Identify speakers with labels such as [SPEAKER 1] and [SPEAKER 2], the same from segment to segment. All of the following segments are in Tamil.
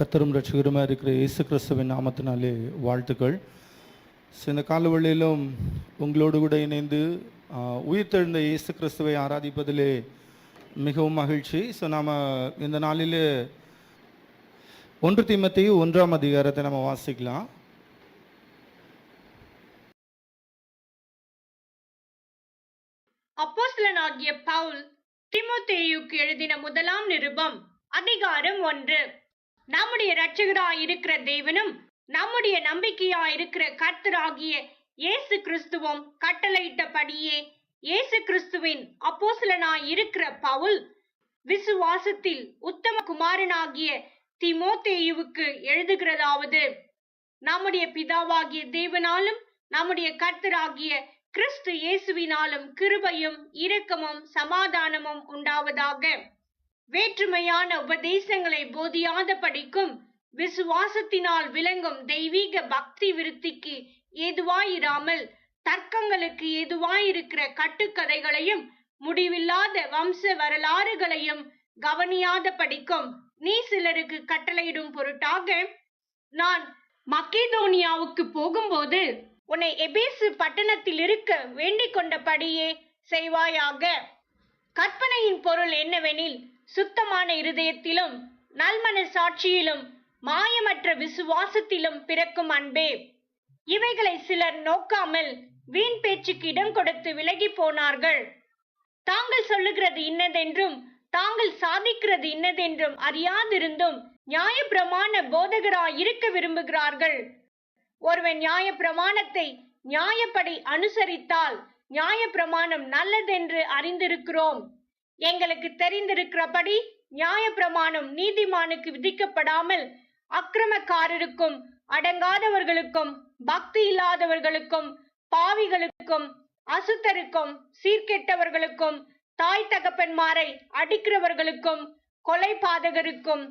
[SPEAKER 1] கர்த்தரும் ரட்சகருமாக இருக்கிற இயேசு கிறிஸ்துவின் நாமத்தினாலே வாழ்த்துக்கள். இந்த காலவெளியிலும் உங்களோடு கூட இணைந்து உயிர்த்தெழுந்த இயேசு கிறிஸ்துவை ஆராதிப்பதிலே மிகவும் மகிழ்ச்சி. நாம் இந்த நாளிலே 1 தீமோத்தேயு 1ஆம் அதிகாரத்தை நம்ம வாசிக்கலாம்.
[SPEAKER 2] அப்போஸ்தலனாகிய பவுல் தீமோத்தேயுக்கு எழுதின முதலாம் நிருபம் அதிகாரம் 1. நம்முடைய இரட்சகராய் இருக்கிற தேவனும் நம்முடைய நம்பிக்கையாய் இருக்கிற கர்த்தராகிய இயேசு கிறிஸ்துவும் கட்டளையிட்டபடியே இயேசு கிறிஸ்துவின் அப்போஸ்தலனாய் இருக்கிற பவுல் விசுவாசத்தில் உத்தம குமாரனாகிய தீமோத்தேயுவுக்கு எழுதுகிறதாவது: நம்முடைய பிதாவாகிய தேவனாலும் நம்முடைய கர்த்தராகிய கிறிஸ்து இயேசுவினாலும் கிருபையும் இரக்கமும் சமாதானமும் உண்டாவதாக. வேற்றுமையான உபதேசங்களை போதியாத படிக்கும் விசுவாசத்தினால் விளங்கும் தெய்வீக பக்தி விருத்திக்கு ஏதுவாயிராமல் தர்க்கங்களுக்கு ஏதுவாயிருக்கிற கட்டுக்கதைகளையும் முடிவில்லாத வம்ச வரலாறுகளையும் கவனியாத படிக்கும் நீ சிலருக்கு கட்டளையிடும் பொருட்டாக நான் மக்கேதோனியாவுக்கு போகும்போது உன்னை எபேசு பட்டணத்தில் இருக்க வேண்டிக் கொண்டபடியே செய்வாயாக. கற்பனையின் பொருள் என்னவெனில், சுத்தமான இருதயத்திலும் நல்மன சாட்சியிலும் மாயமற்ற விசுவாசத்திலும் பிறக்கும் அன்பே. இவைகளை சிலர் நோக்காமல் வீண் பேச்சுக்கு இடம் கொடுத்து விலகி போனார்கள். தாங்கள் சொல்லுகிறது இன்னதென்றும் தாங்கள் சாதிக்கிறது இன்னதென்றும் அறியாதிருந்தும் நியாயப்பிரமாண போதகராய் இருக்க விரும்புகிறார்கள். ஒருவன் நியாயப்பிரமாணத்தை நியாயப்படி அனுசரித்தால் நியாயப்பிரமாணம் நல்லதென்று அறிந்திருக்கிறோம். எங்களுக்கு தெரிந்திருக்கிறபடி நியாயப்பிரமாணம் நீதிமானுக்கு விதிக்கப்படாமல் அக்கிரமக்காரருக்கும் அடங்காதவர்களுக்கும் பக்தி இல்லாதவர்களுக்கும் பாவிகளுக்கும் அசுத்தருக்கும் சீர்கெட்டவர்களுக்கும் தாய் தகப்பன்மாரை அடிக்கிறவர்களுக்கும் கொலைபாதகருக்கும்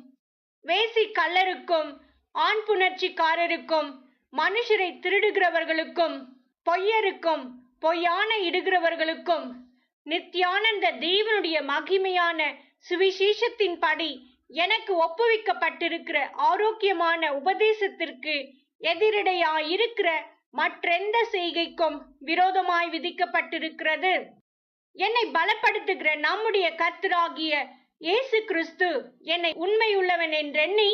[SPEAKER 2] வேசி கள்ளருக்கும் ஆண் புணர்ச்சிக்காரருக்கும் மனுஷரை திருடுகிறவர்களுக்கும் பொய்யருக்கும் பொய்யான இடுகிறவர்களுக்கும் நித்தியானந்த தேவனுடைய மகிமையான சுவிசேஷத்தின்படி எனக்கு ஒப்புவிக்கப்பட்டிருக்கிற ஆரோக்கியமான உபதேசத்திற்கு எதிரடையாயிருக்கிற மற்றெந்த செய்கைக்கும் விரோதமாய் விதிக்கப்பட்டிருக்கிறது. என்னை பலப்படுத்துகிற நம்முடைய கர்த்தராகிய இயேசு கிறிஸ்து என்னை உண்மையுள்ளவன் என்றெண்ணி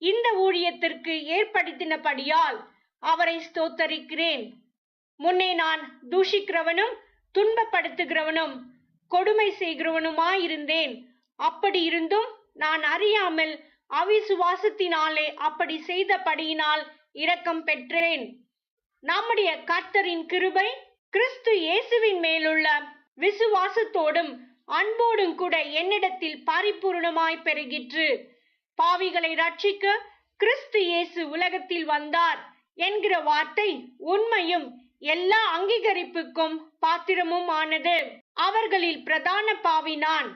[SPEAKER 2] இந்த ஊழியத்திற்கு ஏற்படுத்தினபடியால் அவரை ஸ்தோத்தரிக்கிறேன். முன்னே நான் தூஷிக்கிறவனும் துன்பப்படுத்துகிறவனும் கொடுமை செய்கிறவனுமாயிருந்தேன். அப்படி இருந்தும் நான் அறியாமல் அவிசுவாசத்தினாலே அப்படி செய்தபடியினால் இரக்கம் பெற்றேன். நம்முடைய கர்த்தரின் கிருபை கிறிஸ்து இயேசுவின் மேலுள்ள விசுவாசத்தோடும் அன்போடும் கூட என்னிடத்தில் பரிபூர்ணமாய் பெருகிற்று. பாவிகளை ரட்சிக்க கிறிஸ்து இயேசு உலகத்தில் வந்தார் என்கிற வார்த்தை உண்மையும் எல்லா அங்கீகரிப்புக்கும் பாத்திரமும் ஆனது. அவர்களில் பிரதான பாவி நான்.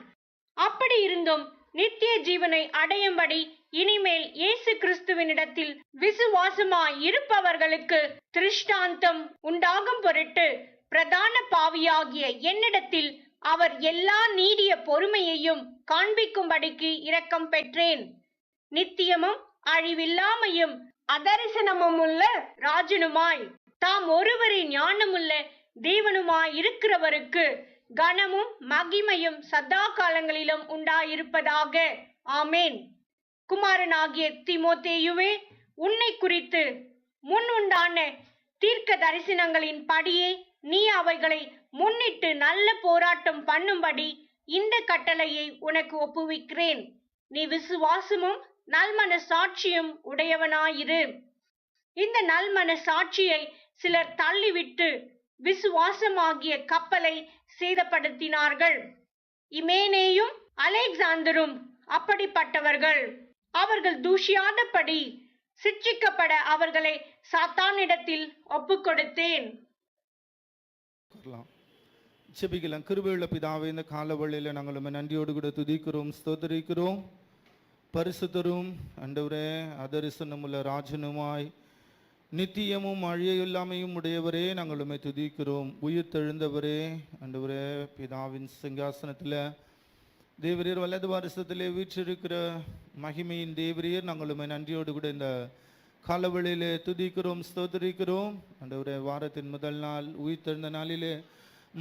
[SPEAKER 2] அப்படி இருந்தும் நித்திய ஜீவனை அடையும்படி இனிமேல் இயேசு கிறிஸ்துவினிடத்தில் விசுவாசமாய் இருப்பவர்களுக்கு திருஷ்டாந்தம் உண்டாகும் பொருட்டு பிரதான பாவியாகிய என்னிடத்தில் அவர் எல்லா நீடிய பொறுமையையும் காண்பிக்கும்படிக்கு இரக்கம் பெற்றேன். நித்தியமும் அழிவில்லாமையும் அதரிசனமும் உள்ள ராஜனுமாய் தாம் ஒருவரே ஞானமுள்ள தேவனுமாய் இருக்கிறவருக்கு கனமும் மகிமையும் சதா காலங்களிலும் உண்டாயிருப்பதாக. ஆமேன். குமாரனாகிய தீமோத்தேயுவே, உன்னை குறித்து முன் உண்டான தீர்க்க தரிசனங்களின் படியே நீ அவைகளை முன்னிட்டு நல்ல போராட்டம் பண்ணும்படி இந்த கட்டளையை உனக்கு ஒப்புவிக்கிறேன். நீ விசுவாசமும் நல்மன சாட்சியும் உடையவனாயிரு. இந்த நல்மன சாட்சியை சிலர் தள்ளிவிட்டு விசுவாசமாகிய கப்பலை சேதப்படுத்தினார்கள். இமேனேயும் அலெக்சாந்தரும் அப்படிப்பட்டவர்கள். அவர்கள் தூஷியாதபடி சிட்சிக்கப்பட அவர்களை சாத்தானிடத்தில் ஒப்புக்கொடுத்தேன்.
[SPEAKER 1] ஜெபிக்கலாம். கிருபையுள்ள பிதாவே, இந்த காலவெளியில நாங்கள் உம்மை நன்றியோடு கூட துதிக்கிறோம், ஸ்தோத்திரிக்கிறோம். பரிசுத்தரும் ஆண்டவரே, அதரிசனமுள்ள ராஜனுமாய் நித்தியமும் அழியில்லாமையும் உடையவரே, நாங்கள் உம்மை துதிக்கிறோம். உயிர் தெழுந்தவரே, ஆண்டவரே, பிதாவின் சிங்காசனத்தில் தேவரீர் வலது வாரிசத்திலே வீற்றிருக்கிற மகிமையின் தேவரீர், நாங்கள் உம்மை நன்றியோடு கூட இந்த காலவெளியிலே துதிக்கிறோம், ஸ்தோத்திரிக்கிறோம். ஆண்டவரே, வாரத்தின் முதல் நாள் உயிர்த்தெழுந்த நாளிலே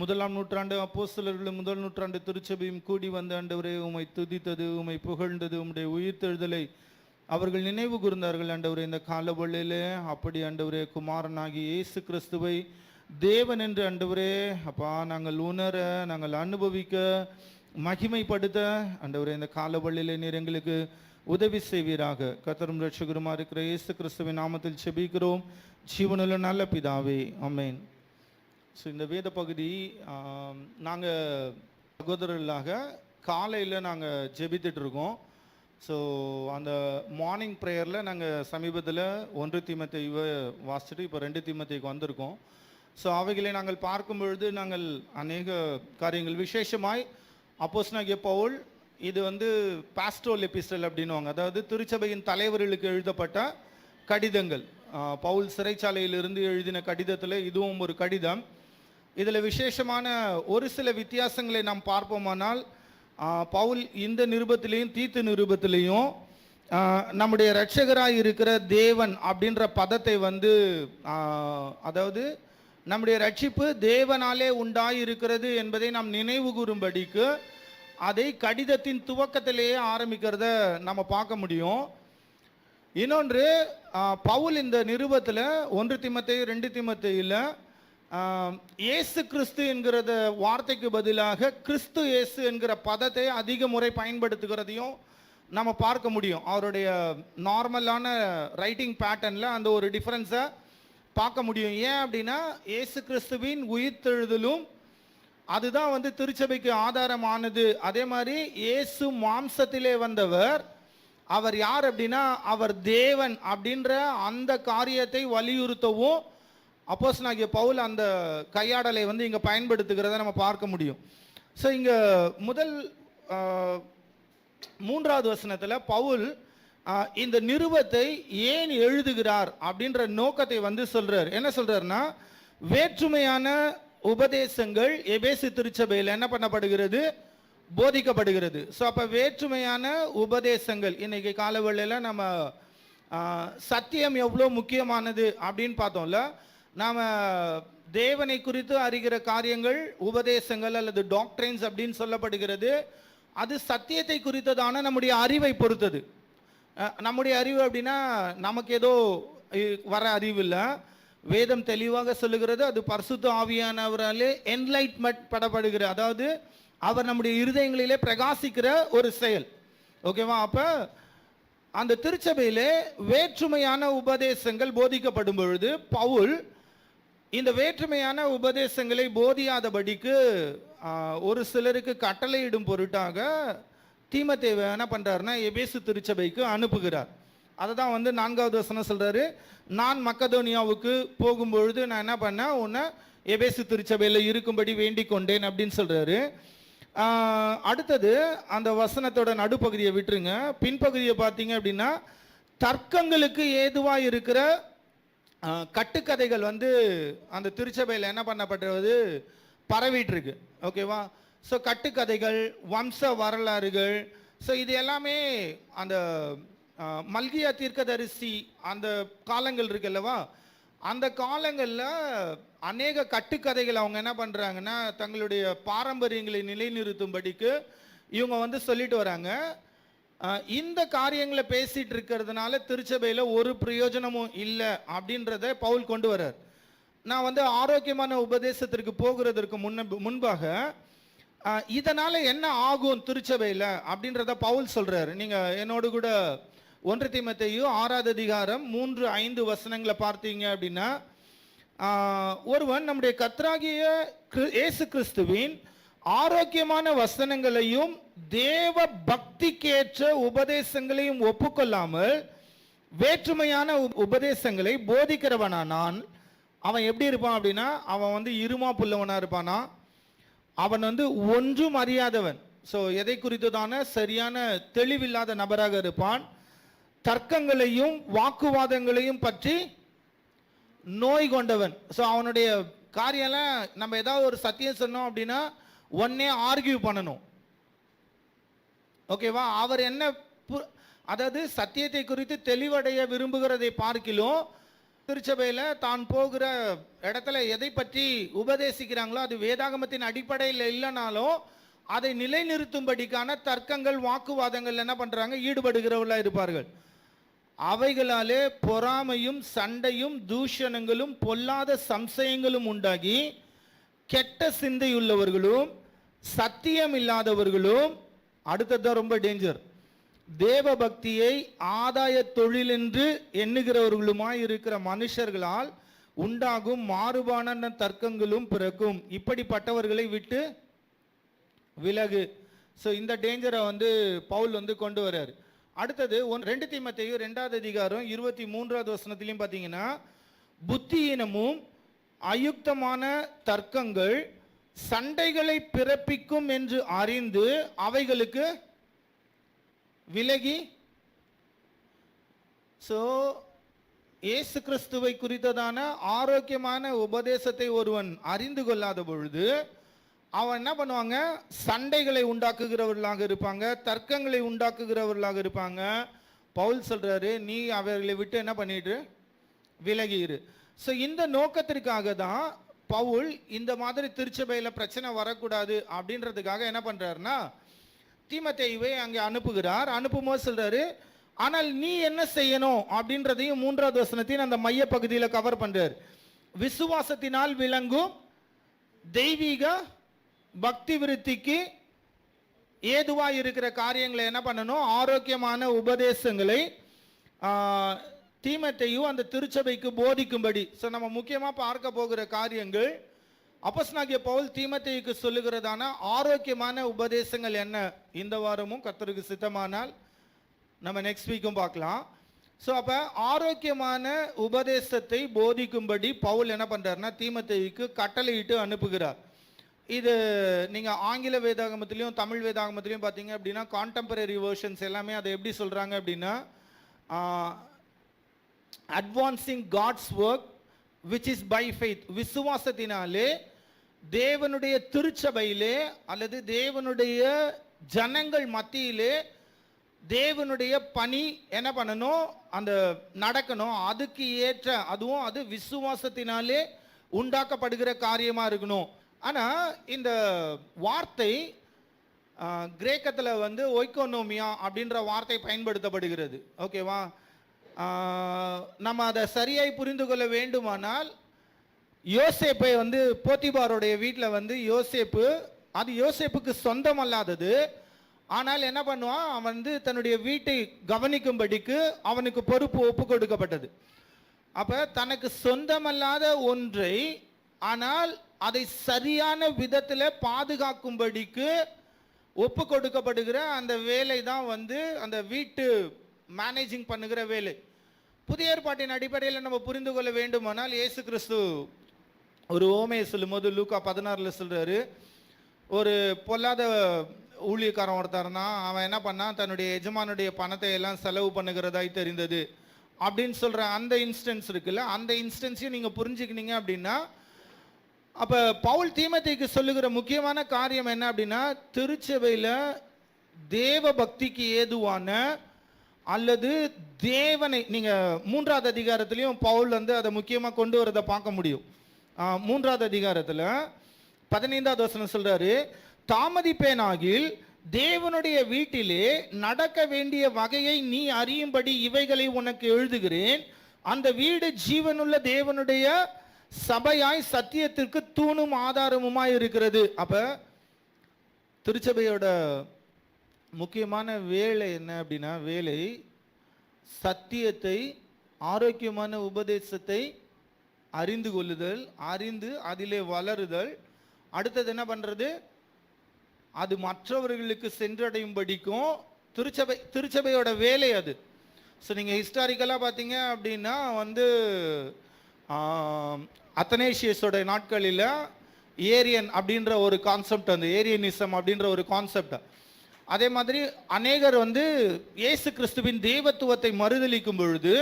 [SPEAKER 1] 1ஆம் நூற்றாண்டு அப்போஸ்தலர்களும் 1 நூற்றாண்டு திருச்சபையும் கூடி வந்த ஆண்டவரே, உம்மை துதித்தது, உம்மை புகழ்ந்தது, உம்முடைய உயிர்த்தெழுதலை அவர்கள் நினைவு கூர்ந்தார்கள். ஆண்டவரே, இந்த காலவெளியிலே அப்படி ஆண்டவரே குமாரனாகி இயேசு கிறிஸ்துவை தேவன் என்று ஆண்டவரே அப்பா நாங்கள் உணர, நாங்கள் அனுபவிக்க, மகிமைப்படுத்த ஆண்டவரே இந்த காலவெளியிலே நீர் எங்களுக்கு உதவி செய்வீராக. கர்த்தரும் இரட்சகருமா இருக்கிற இயேசு கிறிஸ்துவின் நாமத்தில் செபிக்கிறோம் ஜீவனுள்ள நல்ல பிதாவே, ஆமென். ஸோ இந்த வேத பகுதி நாங்கள் சகோதரர்களாக காலையில் நாங்கள் ஜெபித்துட்டு இருக்கோம். ஸோ அந்த மார்னிங் ப்ரேயரில் நாங்கள் சமீபத்தில் 1 தீமோத்தேயுவை வாசிச்சுட்டு இப்போ 2 தீமோத்தேயுக்கு வந்திருக்கோம். ஸோ அவைகளை நாங்கள் பார்க்கும் பொழுது நாங்கள் அநேக காரியங்கள் விசேஷமாய் அப்போஸ்தலனாகிய பவுல், இது பாஸ்டோரல் எபிஸ்டல் அப்படின்வாங்க, அதாவது திருச்சபையின் தலைவர்களுக்கு எழுதப்பட்ட கடிதங்கள். பவுல் சிறைச்சாலையிலிருந்து எழுதின கடிதத்தில் இதுவும் ஒரு கடிதம். இதில் விசேஷமான ஒரு சில வித்தியாசங்களை நாம் பார்ப்போமானால், பவுல் இந்த நிருபத்திலையும் தீத்து நிருபத்திலையும் நம்முடைய இரட்சகராய் இருக்கிற தேவன் அப்படின்ற பதத்தை அதாவது நம்முடைய ரட்சிப்பு தேவனாலே உண்டாயிருக்கிறது என்பதை நாம் நினைவு கூறும்படிக்கு அதை கடிதத்தின் துவக்கத்திலேயே ஆரம்பிக்கிறத நம்ம பார்க்க முடியும். இன்னொன்று, பவுல் இந்த நிருபத்தில் 1 தீமோத்தேயு 2 தீமோத்தேயுல இயேசு கிறிஸ்து என்கிறத வார்த்தைக்கு பதிலாக கிறிஸ்து இயேசு என்கிற பதத்தை அதிக முறை பயன்படுத்துகிறதையும் நம்ம பார்க்க முடியும். அவருடைய நார்மலான ரைட்டிங் பேட்டர்னில் அந்த ஒரு டிஃப்ரென்ஸை பார்க்க முடியும். ஏன் அப்படின்னா, இயேசு கிறிஸ்துவின் உயிர்த்தெழுதலும் அதுதான் திருச்சபைக்கு ஆதாரமானது. அதே மாதிரி இயேசு மாம்சத்திலே வந்தவர், அவர் யார் அப்படின்னா அவர் தேவன் அப்படின்ற அந்த காரியத்தை வலியுறுத்தவும் அப்போஸ்தலனாகிய பவுல் அந்த கையாடலை இங்கே பயன்படுத்துகிறத நம்ம பார்க்க முடியும். ஸோ இங்கே முதல் 3வது வசனத்தில் பவுல் இந்த நிருபத்தை ஏன் எழுதுகிறார் அப்படின்ற நோக்கத்தை சொல்றார். என்ன சொல்றாருன்னா, வேற்றுமையான உபதேசங்கள் எபேசு திருச்சபையில் என்ன பண்ணப்படுகிறது, போதிக்கப்படுகிறது. ஸோ அப்போ வேற்றுமையான உபதேசங்கள், இன்னைக்கு காலவெளியில் நம்ம சத்தியம் எவ்வளோ முக்கியமானது அப்படின்னு பார்த்தோம்ல. நாம் தேவனை குறித்து அறிகிற காரியங்கள் உபதேசங்கள் அல்லது டாக்ட்ரைன்ஸ் அப்படின்னு சொல்லப்படுகிறது. அது சத்தியத்தை குறித்ததான நம்முடைய அறிவை பொறுத்தது. நம்முடைய அறிவு அப்படின்னா நமக்கு ஏதோ வர அறிவு இல்லை. வேதம் தெளிவாக சொல்லுகிறது, அது பரிசுத்த ஆவியானவராலே என்லைட்மெண்ட் படப்படுகிற, அதாவது அவர் நம்முடைய இருதயங்களிலே பிரகாசிக்கிற ஒரு செயல். ஓகேவா? அப்போ அந்த திருச்சபையிலே வேற்றுமையான உபதேசங்கள் போதிக்கப்படும் பொழுது பவுல் இந்த வேற்றுமையான உபதேசங்களை போதியாதபடிக்கு ஒரு சிலருக்கு கட்டளையிடும் பொருட்டாக தீமோத்தேயுவை என்ன பண்ணுறாருன்னா எபேசு திருச்சபைக்கு அனுப்புகிறார். அதை தான் 4வது வசனம் சொல்கிறாரு, நான் மக்கதோனியாவுக்கு போகும்பொழுது நான் என்ன பண்ணேன், உன்னை எபேசு திருச்சபையில் இருக்கும்படி வேண்டிக் கொண்டேன் அப்படின்னு சொல்கிறாரு. அடுத்தது அந்த வசனத்தோட நடுப்பகுதியை விட்டுருங்க, பின்பகுதியை பார்த்தீங்க அப்படின்னா தர்க்கங்களுக்கு ஏதுவாக இருக்கிற கட்டுக்கதைகள் அந்த திருச்சபையில் என்ன பண்ணப்பட்டது, பரவிட்டு இருக்கு. ஓகேவா? ஸோ கட்டுக்கதைகள், வம்ச வரலாறுகள், ஸோ இது எல்லாமே அந்த மல்கியா தீர்க்கதரிசி அந்த காலங்கள் இருக்குல்லவா, அந்த காலங்களில் அநேக கட்டுக்கதைகள் அவங்க என்ன பண்ணுறாங்கன்னா தங்களுடைய பாரம்பரியங்களை நிலைநிறுத்தும்படிக்கு இவங்க சொல்லிட்டு வராங்க. இந்த காரியங்களை பேசிட்டு இருக்கிறதுனால திருச்சபையில் ஒரு பிரயோஜனமும் இல்லை அப்படின்றத பவுல் கொண்டு வர்றார். நான் ஆரோக்கியமான உபதேசத்திற்கு போகிறதற்கு முன்பாக இதனால என்ன ஆகும் திருச்சபையில் அப்படின்றத பவுல் சொல்றாரு. நீங்க என்னோடு கூட 1 தீமோத்தேயு 6வது அதிகாரம் 3-5 வசனங்களை பார்த்தீங்க அப்படின்னா, ஒருவன் நம்முடைய கர்த்தராகிய இயேசு கிறிஸ்துவின் ஆரோக்கியமான வசனங்களையும் தேவ பக்திக்கேற்ற உபதேசங்களையும் ஒப்புக்கொள்ளாமல் வேற்றுமையான உபதேசங்களை போதிக்கிறவனானான் அவன் எப்படி இருப்பான் அப்படின்னா, அவன் இருமா புள்ளவனா இருப்பானா, அவன் ஒன்றும் அறியாதவன். ஸோ எதை குறித்ததான சரியான தெளிவில்லாத நபராக இருப்பான். தர்க்கங்களையும் வாக்குவாதங்களையும் பற்றி நோய் கொண்டவன். ஸோ அவனுடைய காரியம்லாம் நம்ம ஏதாவது ஒரு சத்தியம் சொன்னோம் அப்படின்னா உடனே ஆர்கியூ பண்ணணும். ஓகேவா? அவர் என்ன அதாவது சத்தியத்தை குறித்து தெளிவடைய விரும்புகிறதை பார்க்கிலும் திருச்சபையில் தான் போகிற இடத்துல எதை பற்றி உபதேசிக்கிறாங்களோ அது வேதாகமத்தின் அடிப்படையில் இல்லைனாலும் அதை நிலைநிறுத்தும்படிக்கான தர்க்கங்கள், வாக்குவாதங்கள் என்ன பண்றாங்க, ஈடுபடுகிறவர்களா இருப்பார்கள். அவைகளாலே பொறாமையும் சண்டையும் தூஷணங்களும் பொல்லாத சம்சயங்களும் உண்டாகி கெட்ட சிந்தையுள்ளவர்களும் சத்தியம் இல்லாதவர்களும், அடுத்தது ரொம்ப டேஞ்சர், தேவ பக்தியை ஆதாய தொழில் என்று எண்ணுகிறவர்களுமாய் இருக்கிற மனுஷர்களால் உண்டாகும் மாறுபான தர்க்கங்களும் பிறக்கும். இப்படிப்பட்டவர்களை விட்டு விலகு. ஸோ இந்த டேஞ்சரை பவுல் கொண்டு வர்றாரு. அடுத்தது 2 தீமோத்தேயு 2வது அதிகாரம் 23வது வசனத்திலையும் பார்த்தீங்கன்னா, புத்தியீனமும் அயுக்தமான தர்க்கங்கள் சண்டைகளை பிறப்பிக்கும் என்று அறிந்து அவைகளுக்கு விலகி. ஸோ இயேசு கிறிஸ்துவை குறித்ததான ஆரோக்கியமான உபதேசத்தை ஒருவன் அறிந்து கொள்ளாத பொழுது அவன் என்ன பண்ணுவாங்க, சண்டைகளை உண்டாக்குகிறவர்களாக இருப்பாங்க, தர்க்கங்களை உண்டாக்குகிறவர்களாக இருப்பாங்க. பவுல் சொல்றாரு, நீ அவர்களை விட்டு என்ன பண்ணிட்டு விலகிரு. ஸோ இந்த நோக்கத்திற்காக தான் பவுல் இந்த மாதிரி திருச்சபையில் பிரச்சனை வரக்கூடாது அப்படின்றதுக்காக என்ன பண்றாருன்னா தீமோத்தேயுவை அங்கே அனுப்புகிறார். அனுப்பும்போது சொல்றாரு, ஆனால் நீ என்ன செய்யணும் அப்படின்றதையும் 3வது வசனத்தின் அந்த மைய பகுதியில் கவர் பண்றார். விசுவாசத்தினால் விளங்கும் தெய்வீக பக்தி விருத்திக்கு ஏதுவாக இருக்கிற காரியங்களை என்ன பண்ணணும், ஆரோக்கியமான உபதேசங்களை தீமோத்தேயு அந்த திருச்சபைக்கு போதிக்கும்படி. ஸோ நம்ம முக்கியமாக பார்க்க போகிற காரியங்கள், அப்போஸ்தலனாகிய பவுல் தீமோத்தேயுக்கு சொல்லுகிறதான ஆரோக்கியமான உபதேசங்கள் என்ன, இந்த வாரமும் கர்த்தருக்கு சித்தமானால் நம்ம நெக்ஸ்ட் வீக்கும் பார்க்கலாம். ஸோ அப்போ ஆரோக்கியமான உபதேசத்தை போதிக்கும்படி பவுல் என்ன பண்ணுறாருன்னா தீமோத்தேயுக்கு கட்டளையிட்டு அனுப்புகிறார். இது நீங்கள் ஆங்கில வேதாகமத்திலையும் தமிழ் வேதாகமத்திலையும் பார்த்தீங்க அப்படின்னா கான்டெம்பரரி வேர்ஷன்ஸ் எல்லாமே அதை எப்படி சொல்கிறாங்க அப்படின்னா, advancing God's work which is by faith, விசுவாசத்தினாலே தேவனுடைய திருச்சபையிலே அல்லது தேவனுடைய ஜனங்கள் மத்தியிலே தேவனுடைய பணி என்ன பண்ணணும், அந்த நடக்கணும், அதுக்கு ஏற்ற, அதுவும் அது விசுவாசத்தினாலே உண்டாக்கப்படுகிற காரியமாக இருக்கணும். ஆனால் இந்த வார்த்தை கிரேக்கத்தில் ஒய்கோனோமியா அப்படின்ற வார்த்தை பயன்படுத்தப்படுகிறது. ஓகேவா? நம்ம அதை சரியாய் புரிந்து கொள்ள வேண்டுமானால் யோசேப்பை போத்திபாருடைய வீட்டில் யோசேப்பு, அது யோசேப்புக்கு சொந்தம் அல்லாதது, ஆனால் என்ன பண்ணுவான், அவன் தன்னுடைய வீட்டை கவனிக்கும்படிக்கு அவனுக்கு பொறுப்பு ஒப்பு கொடுக்கப்பட்டது. அப்போ தனக்கு சொந்தமல்லாத ஒன்றை ஆனால் அதை சரியான விதத்தில் பாதுகாக்கும்படிக்கு ஒப்பு கொடுக்கப்படுகிற அந்த வேலை தான் அந்த வீட்டு மேனேஜிங் பண்ணுகிற வேலை. புதிய ஏற்பாட்டின் அடிப்படையில் நம்ம புரிந்து கொள்ள வேண்டுமானால் இயேசு கிறிஸ்து ஒரு ஓமையை சொல்லும் போது லூக்கா 16 சொல்றாரு, ஒரு பொல்லாத ஊழியக்காரன் ஒருத்தர்னா அவன் என்ன பண்ணான், தன்னுடைய எஜமானுடைய பணத்தை எல்லாம் செலவு பண்ணுகிறதாய் தெரிந்தது அப்படின்னு சொல்ற அந்த இன்ஸ்டன்ஸ் இருக்குல்ல, அந்த இன்ஸ்டன்ஸையும் நீங்க புரிஞ்சுக்கினீங்க அப்படின்னா, அப்ப பவுல் தீமோத்தேயுக்கு சொல்லுகிற முக்கியமான காரியம் என்ன அப்படின்னா, திருச்சபையில் தேவ பக்திக்கு ஏதுவான அல்லது தேவனை, நீங்க 3வது அதிகாரத்திலையும் பவுல் அதை முக்கியமாக கொண்டு வரதை பார்க்க முடியும். 3வது அதிகாரத்தில் 15வது வசனம் சொல்றாரு, தாமதிப்பேனாகில் தேவனுடைய வீட்டிலே நடக்க வேண்டிய வகையை நீ அறியும்படி இவைகளை உனக்கு எழுதுகிறேன். அந்த வீடு ஜீவனுள்ள தேவனுடைய சபையாய் சத்தியத்திற்கு தூணும் ஆதாரமுமாய் இருக்கிறது. அப்ப திருச்சபையோட முக்கியமான வேலை என்ன அப்படின்னா, வேலை சத்தியத்தை, ஆரோக்கியமான உபதேசத்தை அறிந்து கொள்ளுதல், அறிந்து அதிலே வளருதல். அடுத்தது என்ன பண்றது, அது மற்றவர்களுக்கு சென்றடையும்படிக்கும் திருச்சபையோட வேலை அது. ஸோ நீங்கள் ஹிஸ்டாரிக்கலாக பார்த்தீங்க அப்படின்னா அத்தனேஷியஸோட நாட்களில் ஏரியன் அப்படின்ற ஒரு கான்செப்ட், அந்த ஏரியனிசம் அப்படின்ற ஒரு கான்செப்ட். அதே மாதிரி அநேகர் இயேசு கிறிஸ்துவின் தெய்வத்துவத்தை மறுதலிக்கும் பொழுது,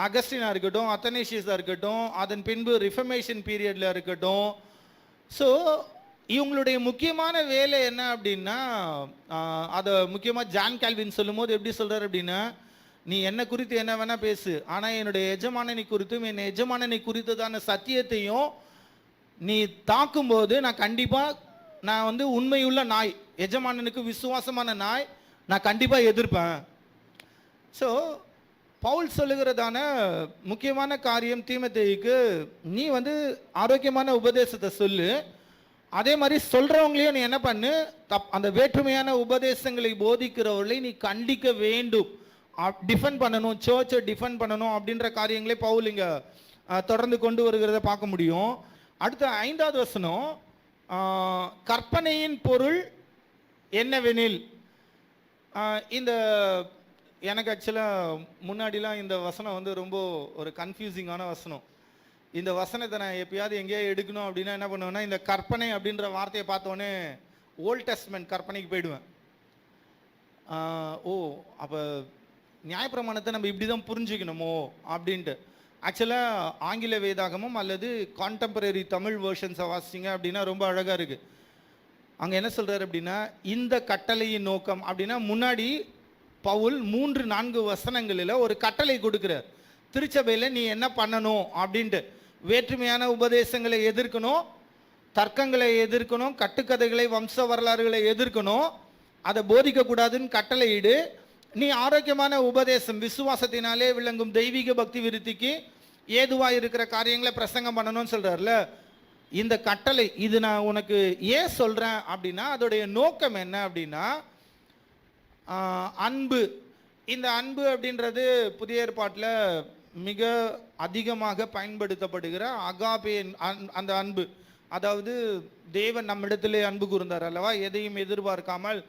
[SPEAKER 1] அகஸ்டினா இருக்கட்டும், அத்தனேஷியஸாக இருக்கட்டும், அதன் பின்பு ரிஃபர்மேஷன் பீரியடில் இருக்கட்டும், ஸோ இவங்களுடைய முக்கியமான வேலை என்ன அப்படின்னா, அதை முக்கியமாக ஜான் கால்வின் சொல்லும்போது எப்படி சொல்றாரு அப்படின்னா, நீ என்னை குறித்து என்ன வேணா பேசு, ஆனால் என்னுடைய எஜமானனை குறித்தும் என் எஜமானனை குறித்ததான சத்தியத்தையும் நீ தாக்கும்போது நான் வந்து உண்மையுள்ள நாய், எஜமானனுக்கு விசுவாசமான நாய், நான் கண்டிப்பாக எதிர்ப்பேன். ஸோ பவுல் சொல்லுகிறதான முக்கியமான காரியம் தீமோத்தேயுக்கு, நீ வந்து ஆரோக்கியமான உபதேசத்தை சொல்லு, அதே மாதிரி சொல்றவங்களையும் நீ என்ன பண்ணு, அந்த வேற்றுமையான உபதேசங்களை போதிக்கிறவர்களை நீ கண்டிக்க வேண்டும், டிஃபெண்ட் பண்ணணும், சர்ச்சை டிஃபெண்ட் பண்ணணும் அப்படின்ற காரியங்களே பவுல் இங்க தொடர்ந்து கொண்டு வருகிறத பார்க்க முடியும். அடுத்த 5வது வசனம், கற்பனையின் பொருள் என்னவெனில், இந்த எனக்கு ஆக்சுவலாக முன்னாடிலாம் இந்த வசனம் வந்து ரொம்ப ஒரு கன்ஃபியூசிங்கான வசனம். இந்த வசனத்தை நான் எப்பயாவது எங்கேயா எடுக்கணும் அப்படின்னா என்ன பண்ணுவேன்னா, இந்த கற்பனை அப்படின்ற வார்த்தையை பார்த்தோன்னே ஓல்ட் டெஸ்ட்மென்ட் கற்பனைக்கு போயிடுவேன். ஓ அப்போ நியாயப்பிரமாணத்தை நம்ம இப்படி தான் புரிஞ்சுக்கணுமோ அப்படின்ட்டு. ஆக்சுவலாக ஆங்கில வேதாகமும் அல்லது கான்டெம்பரரி தமிழ் வேர்ஷன்ஸை வாசிச்சிங்க அப்படின்னா ரொம்ப அழகாக இருக்குது. அங்கே என்ன சொல்கிறார் அப்படின்னா, இந்த கட்டளையின் நோக்கம் அப்படின்னா, முன்னாடி பவுல் 3-4 வசனங்களில் ஒரு கட்டளை கொடுக்குறார். திருச்சபையில் நீ என்ன பண்ணணும் அப்படின்ட்டு, வேற்றுமையான உபதேசங்களை எதிர்க்கணும், தர்க்கங்களை எதிர்க்கணும், கட்டுக்கதைகளை வம்ச வரலாறுகளை எதிர்க்கணும், அதை போதிக்கக்கூடாதுன்னு கட்டளையிடு. நீ ஆரோக்கியமான உபதேசம், விசுவாசத்தினாலே விளங்கும் தெய்வீக பக்தி விருத்திக்கு ஏதுவாக இருக்கிற காரியங்களை பிரசங்கம் பண்ணணும்னு சொல்கிறார்ல. இந்த கட்டளை இது நான் உனக்கு ஏன் சொல்கிறேன் அப்படின்னா, அதோடைய நோக்கம் என்ன அப்படின்னா, அன்பு. இந்த அன்பு அப்படின்றது புதிய ஏற்பாட்டில் மிக அதிகமாக பயன்படுத்தப்படுகிற அகாபே அந்த அன்பு. அதாவது தேவன் நம்மிடத்திலே அன்பு கூர்ந்தார் அல்லவா, எதையும் எதிர்பார்க்காமல்,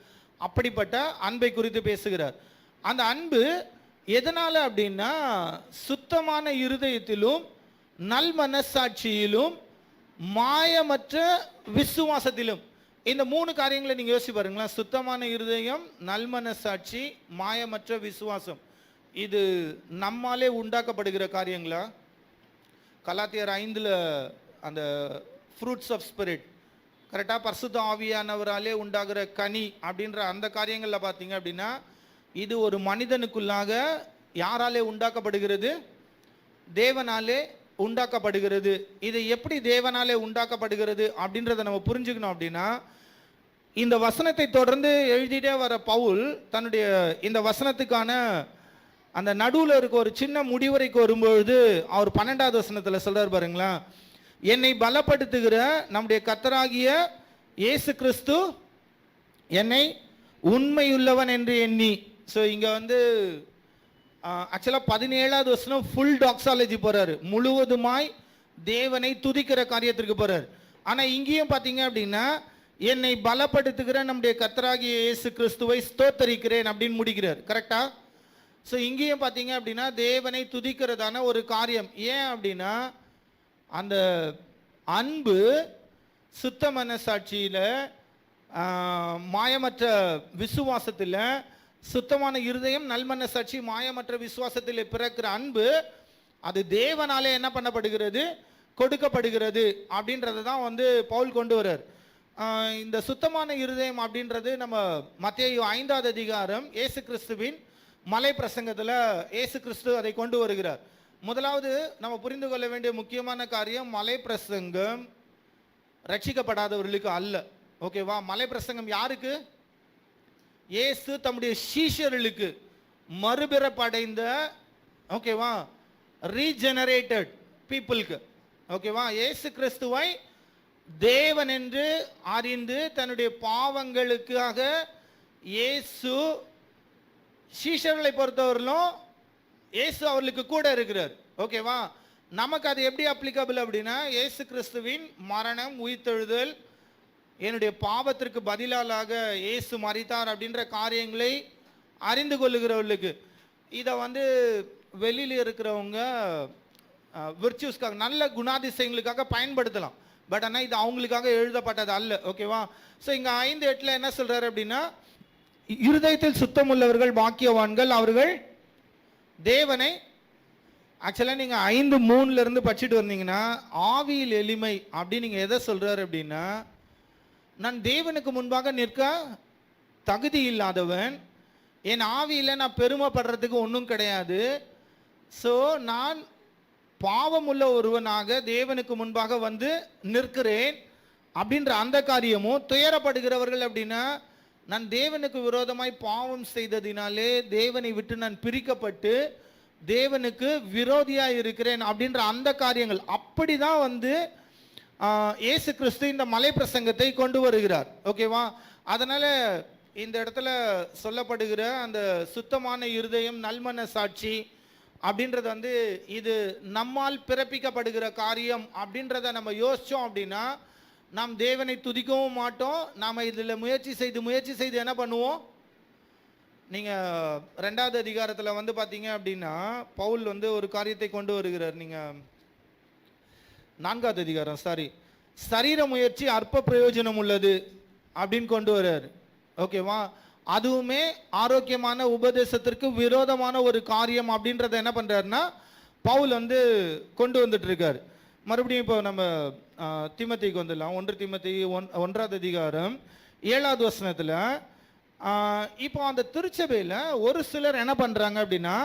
[SPEAKER 1] அப்படிப்பட்ட அன்பை குறித்து பேசுகிறார். அந்த அன்பு எதனால அப்படின்னா, சுத்தமான இருதயத்திலும் நல் மனசாட்சியிலும் மாயமற்ற விசுவாசத்திலும். இந்த 3 காரியங்களை நீங்க யோசிச்சு பாருங்களேன். சுத்தமான இருதயம், நல்மனசாட்சி, மாயமற்ற விசுவாசம். இது நம்மாலே உண்டாக்கப்படுகிற காரியங்களா? கலாத்தியர் 5ல் அந்த ஃப்ரூட்ஸ் ஆஃப் ஸ்பிரிட், கரெக்டாக பரிசுத்த ஆவியானவராலே உண்டாகிற கனி அப்படின்ற அந்த காரியங்களில் பார்த்தீங்க அப்படின்னா, இது ஒரு மனிதனுக்குள்ளாக யாராலே உண்டாக்கப்படுகிறது? தேவனாலே உண்டாக்கப்படுகிறது. இது எப்படி தேவனாலே உண்டாக்கப்படுகிறது அப்படின்றத நம்ம புரிஞ்சுக்கணும். அப்படின்னா, இந்த வசனத்தை தொடர்ந்து எழுதிட்டே வர பவுல் தன்னுடைய இந்த வசனத்துக்கான அந்த நடுவில் இருக்க ஒரு சின்ன முடிவுரைக்கு வரும்பொழுது அவர் 12வது வசனத்தில் சொல்றார் பாருங்களா, என்னை பலப்படுத்துகிற நம்முடைய கர்த்தராகிய இயேசு கிறிஸ்து என்னை உண்மையுள்ளவன் என்று எண்ணி. ஸோ இங்கே வந்து ஆக்சுவலாக 17வது வசனம் ஃபுல் டாக்ஸாலஜி போறாரு, முழுவதுமாய் தேவனை துதிக்கிற காரியத்திற்கு போறாரு. ஆனால் இங்கேயும் பார்த்தீங்க அப்படின்னா, என்னை பலப்படுத்துகிற நம்முடைய கர்த்தராகிய இயேசு கிறிஸ்துவை ஸ்தோத்தரிக்கிறேன் அப்படின்னு முடிக்கிறார். கரெக்டா? ஸோ இங்கேயும் பார்த்தீங்க அப்படின்னா தேவனை துதிக்கிறதான ஒரு காரியம். ஏன் அப்படின்னா, அந்த அன்பு சுத்த மனசாட்சியில், மாயமற்ற விசுவாசத்தில், சுத்தமான இருதயம், நல்மனசாட்சி, மாயமற்ற விசுவாசத்தில் பிறக்கிற அன்பு, அது தேவனாலே என்ன பண்ணப்படுகிறது? கொடுக்கப்படுகிறது அப்படின்றத தான் வந்து பவுல் கொண்டு வர்றார். இந்த சுத்தமான இருதயம் அப்படின்றது நம்ம மத்தேயு 5வது அதிகாரம் இயேசு கிறிஸ்துவின் மலை பிரசங்கத்தில் இயேசு கிறிஸ்து அதை கொண்டு வருகிறார். முதலாவது நம்ம புரிந்து கொள்ள வேண்டிய முக்கியமான காரியம், மலை பிரசங்கம் ரட்சிக்கப்படாதவர்களுக்கு அல்ல. ஓகேவா? மலை பிரசங்கம் யாருக்கு? இயேசு தம்முடைய சீஷர்களுக்கு, மறுபிறப்படைந்த, ஓகேவா, ரீஜெனரேட்டட் பீப்புளுக்கு. ஓகேவா? இயேசு கிறிஸ்துவை தேவன் என்று அறிந்து தன்னுடைய பாவங்களுக்காக இயேசு, சீஷர்களை பொறுத்தவரையிலும் இயேசு அவர்களுக்கு கூட இருக்கிறார். ஓகேவா? நமக்கு அது எப்படி அப்ளிகபிள் அப்படின்னா, இயேசு கிறிஸ்துவின் மரணம், உயிர்த்தெழுதல், என்னுடைய பாவத்திற்கு பதிலாக இயேசு மரித்தார் அப்படின்ற காரியங்களை அறிந்து கொள்ளுகிறவர்களுக்கு. இதை வந்து வெளியில் இருக்கிறவங்க விர்ச்சுஸ்க்காக, நல்ல குணாதிசயங்களுக்காக பயன்படுத்தலாம். பட் ஆனால் இது அவங்களுக்காக எழுதப்பட்டது அல்ல. ஓகேவா? ஸோ இங்கே 5:8 என்ன சொல்றாரு அப்படின்னா, இருதயத்தில் சுத்தம் உள்ளவர்கள் பாக்கியவான்கள், அவர்கள் தேவனை. ஆக்சுவலாக நீங்கள் 5:3 படிச்சுட்டு வந்தீங்கன்னா, ஆவியில் எளிமை அப்படின்னு நீங்கள் எதை சொல்றாரு அப்படின்னா, நான் தேவனுக்கு முன்பாக நிற்க தகுதி இல்லாதவன், என் ஆவியில் நான் பெருமைப்படுறதுக்கு ஒன்றும் கிடையாது. ஸோ நான் பாவம் உள்ள ஒருவனாக தேவனுக்கு முன்பாக வந்து நிற்கிறேன் அப்படின்ற அந்த காரியமும், துயரப்படுகிறவர்கள் அப்படின்னா நான் தேவனுக்கு விரோதமாய் பாவம் செய்ததினாலே தேவனை விட்டு நான் பிரிக்கப்பட்டு தேவனுக்கு விரோதியாக இருக்கிறேன் அப்படின்ற அந்த காரியங்கள், அப்படிதான் வந்து இயேசு கிறிஸ்து இந்த மலை பிரசங்கத்தை கொண்டு வருகிறார். ஓகேவா? அதனால இந்த இடத்துல சொல்லப்படுகிற அந்த சுத்தமான இருதயம், நல்மன சாட்சி அப்படின்றது வந்து இது நம்மால் பிறப்பிக்கப்படுகிற காரியம் அப்படின்றத நம்ம யோசிச்சோம் அப்படின்னா நாம் தேவனை துதிக்கவும் மாட்டோம். நாம் இதில் முயற்சி செய்து என்ன பண்ணுவோம்? நீங்கள் 2வது அதிகாரத்தில் வந்து பார்த்தீங்க அப்படின்னா பவுல் வந்து ஒரு காரியத்தை கொண்டு வருகிறார். நீங்கள் 4வது அதிகாரம் சரீர முயற்சி அற்ப பிரயோஜனம் உள்ளது அப்படின்னு கொண்டு வர்றார். ஓகேவா? அதுவுமே ஆரோக்கியமான உபதேசத்திற்கு விரோதமான ஒரு காரியம் அப்படின்றத என்ன பண்ணுறாருன்னா பவுல் வந்து கொண்டு வந்துட்டு இருக்கார். மறுபடியும் இப்போ நம்ம தீமோத்தேயுக்கு வந்துடலாம். 1 தீமோத்தேயு 1வது அதிகாரம் 7வது வசனத்தில் இப்போ அந்த திருச்சபையில் ஒரு சிலர் என்ன பண்ணுறாங்க அப்படின்னா,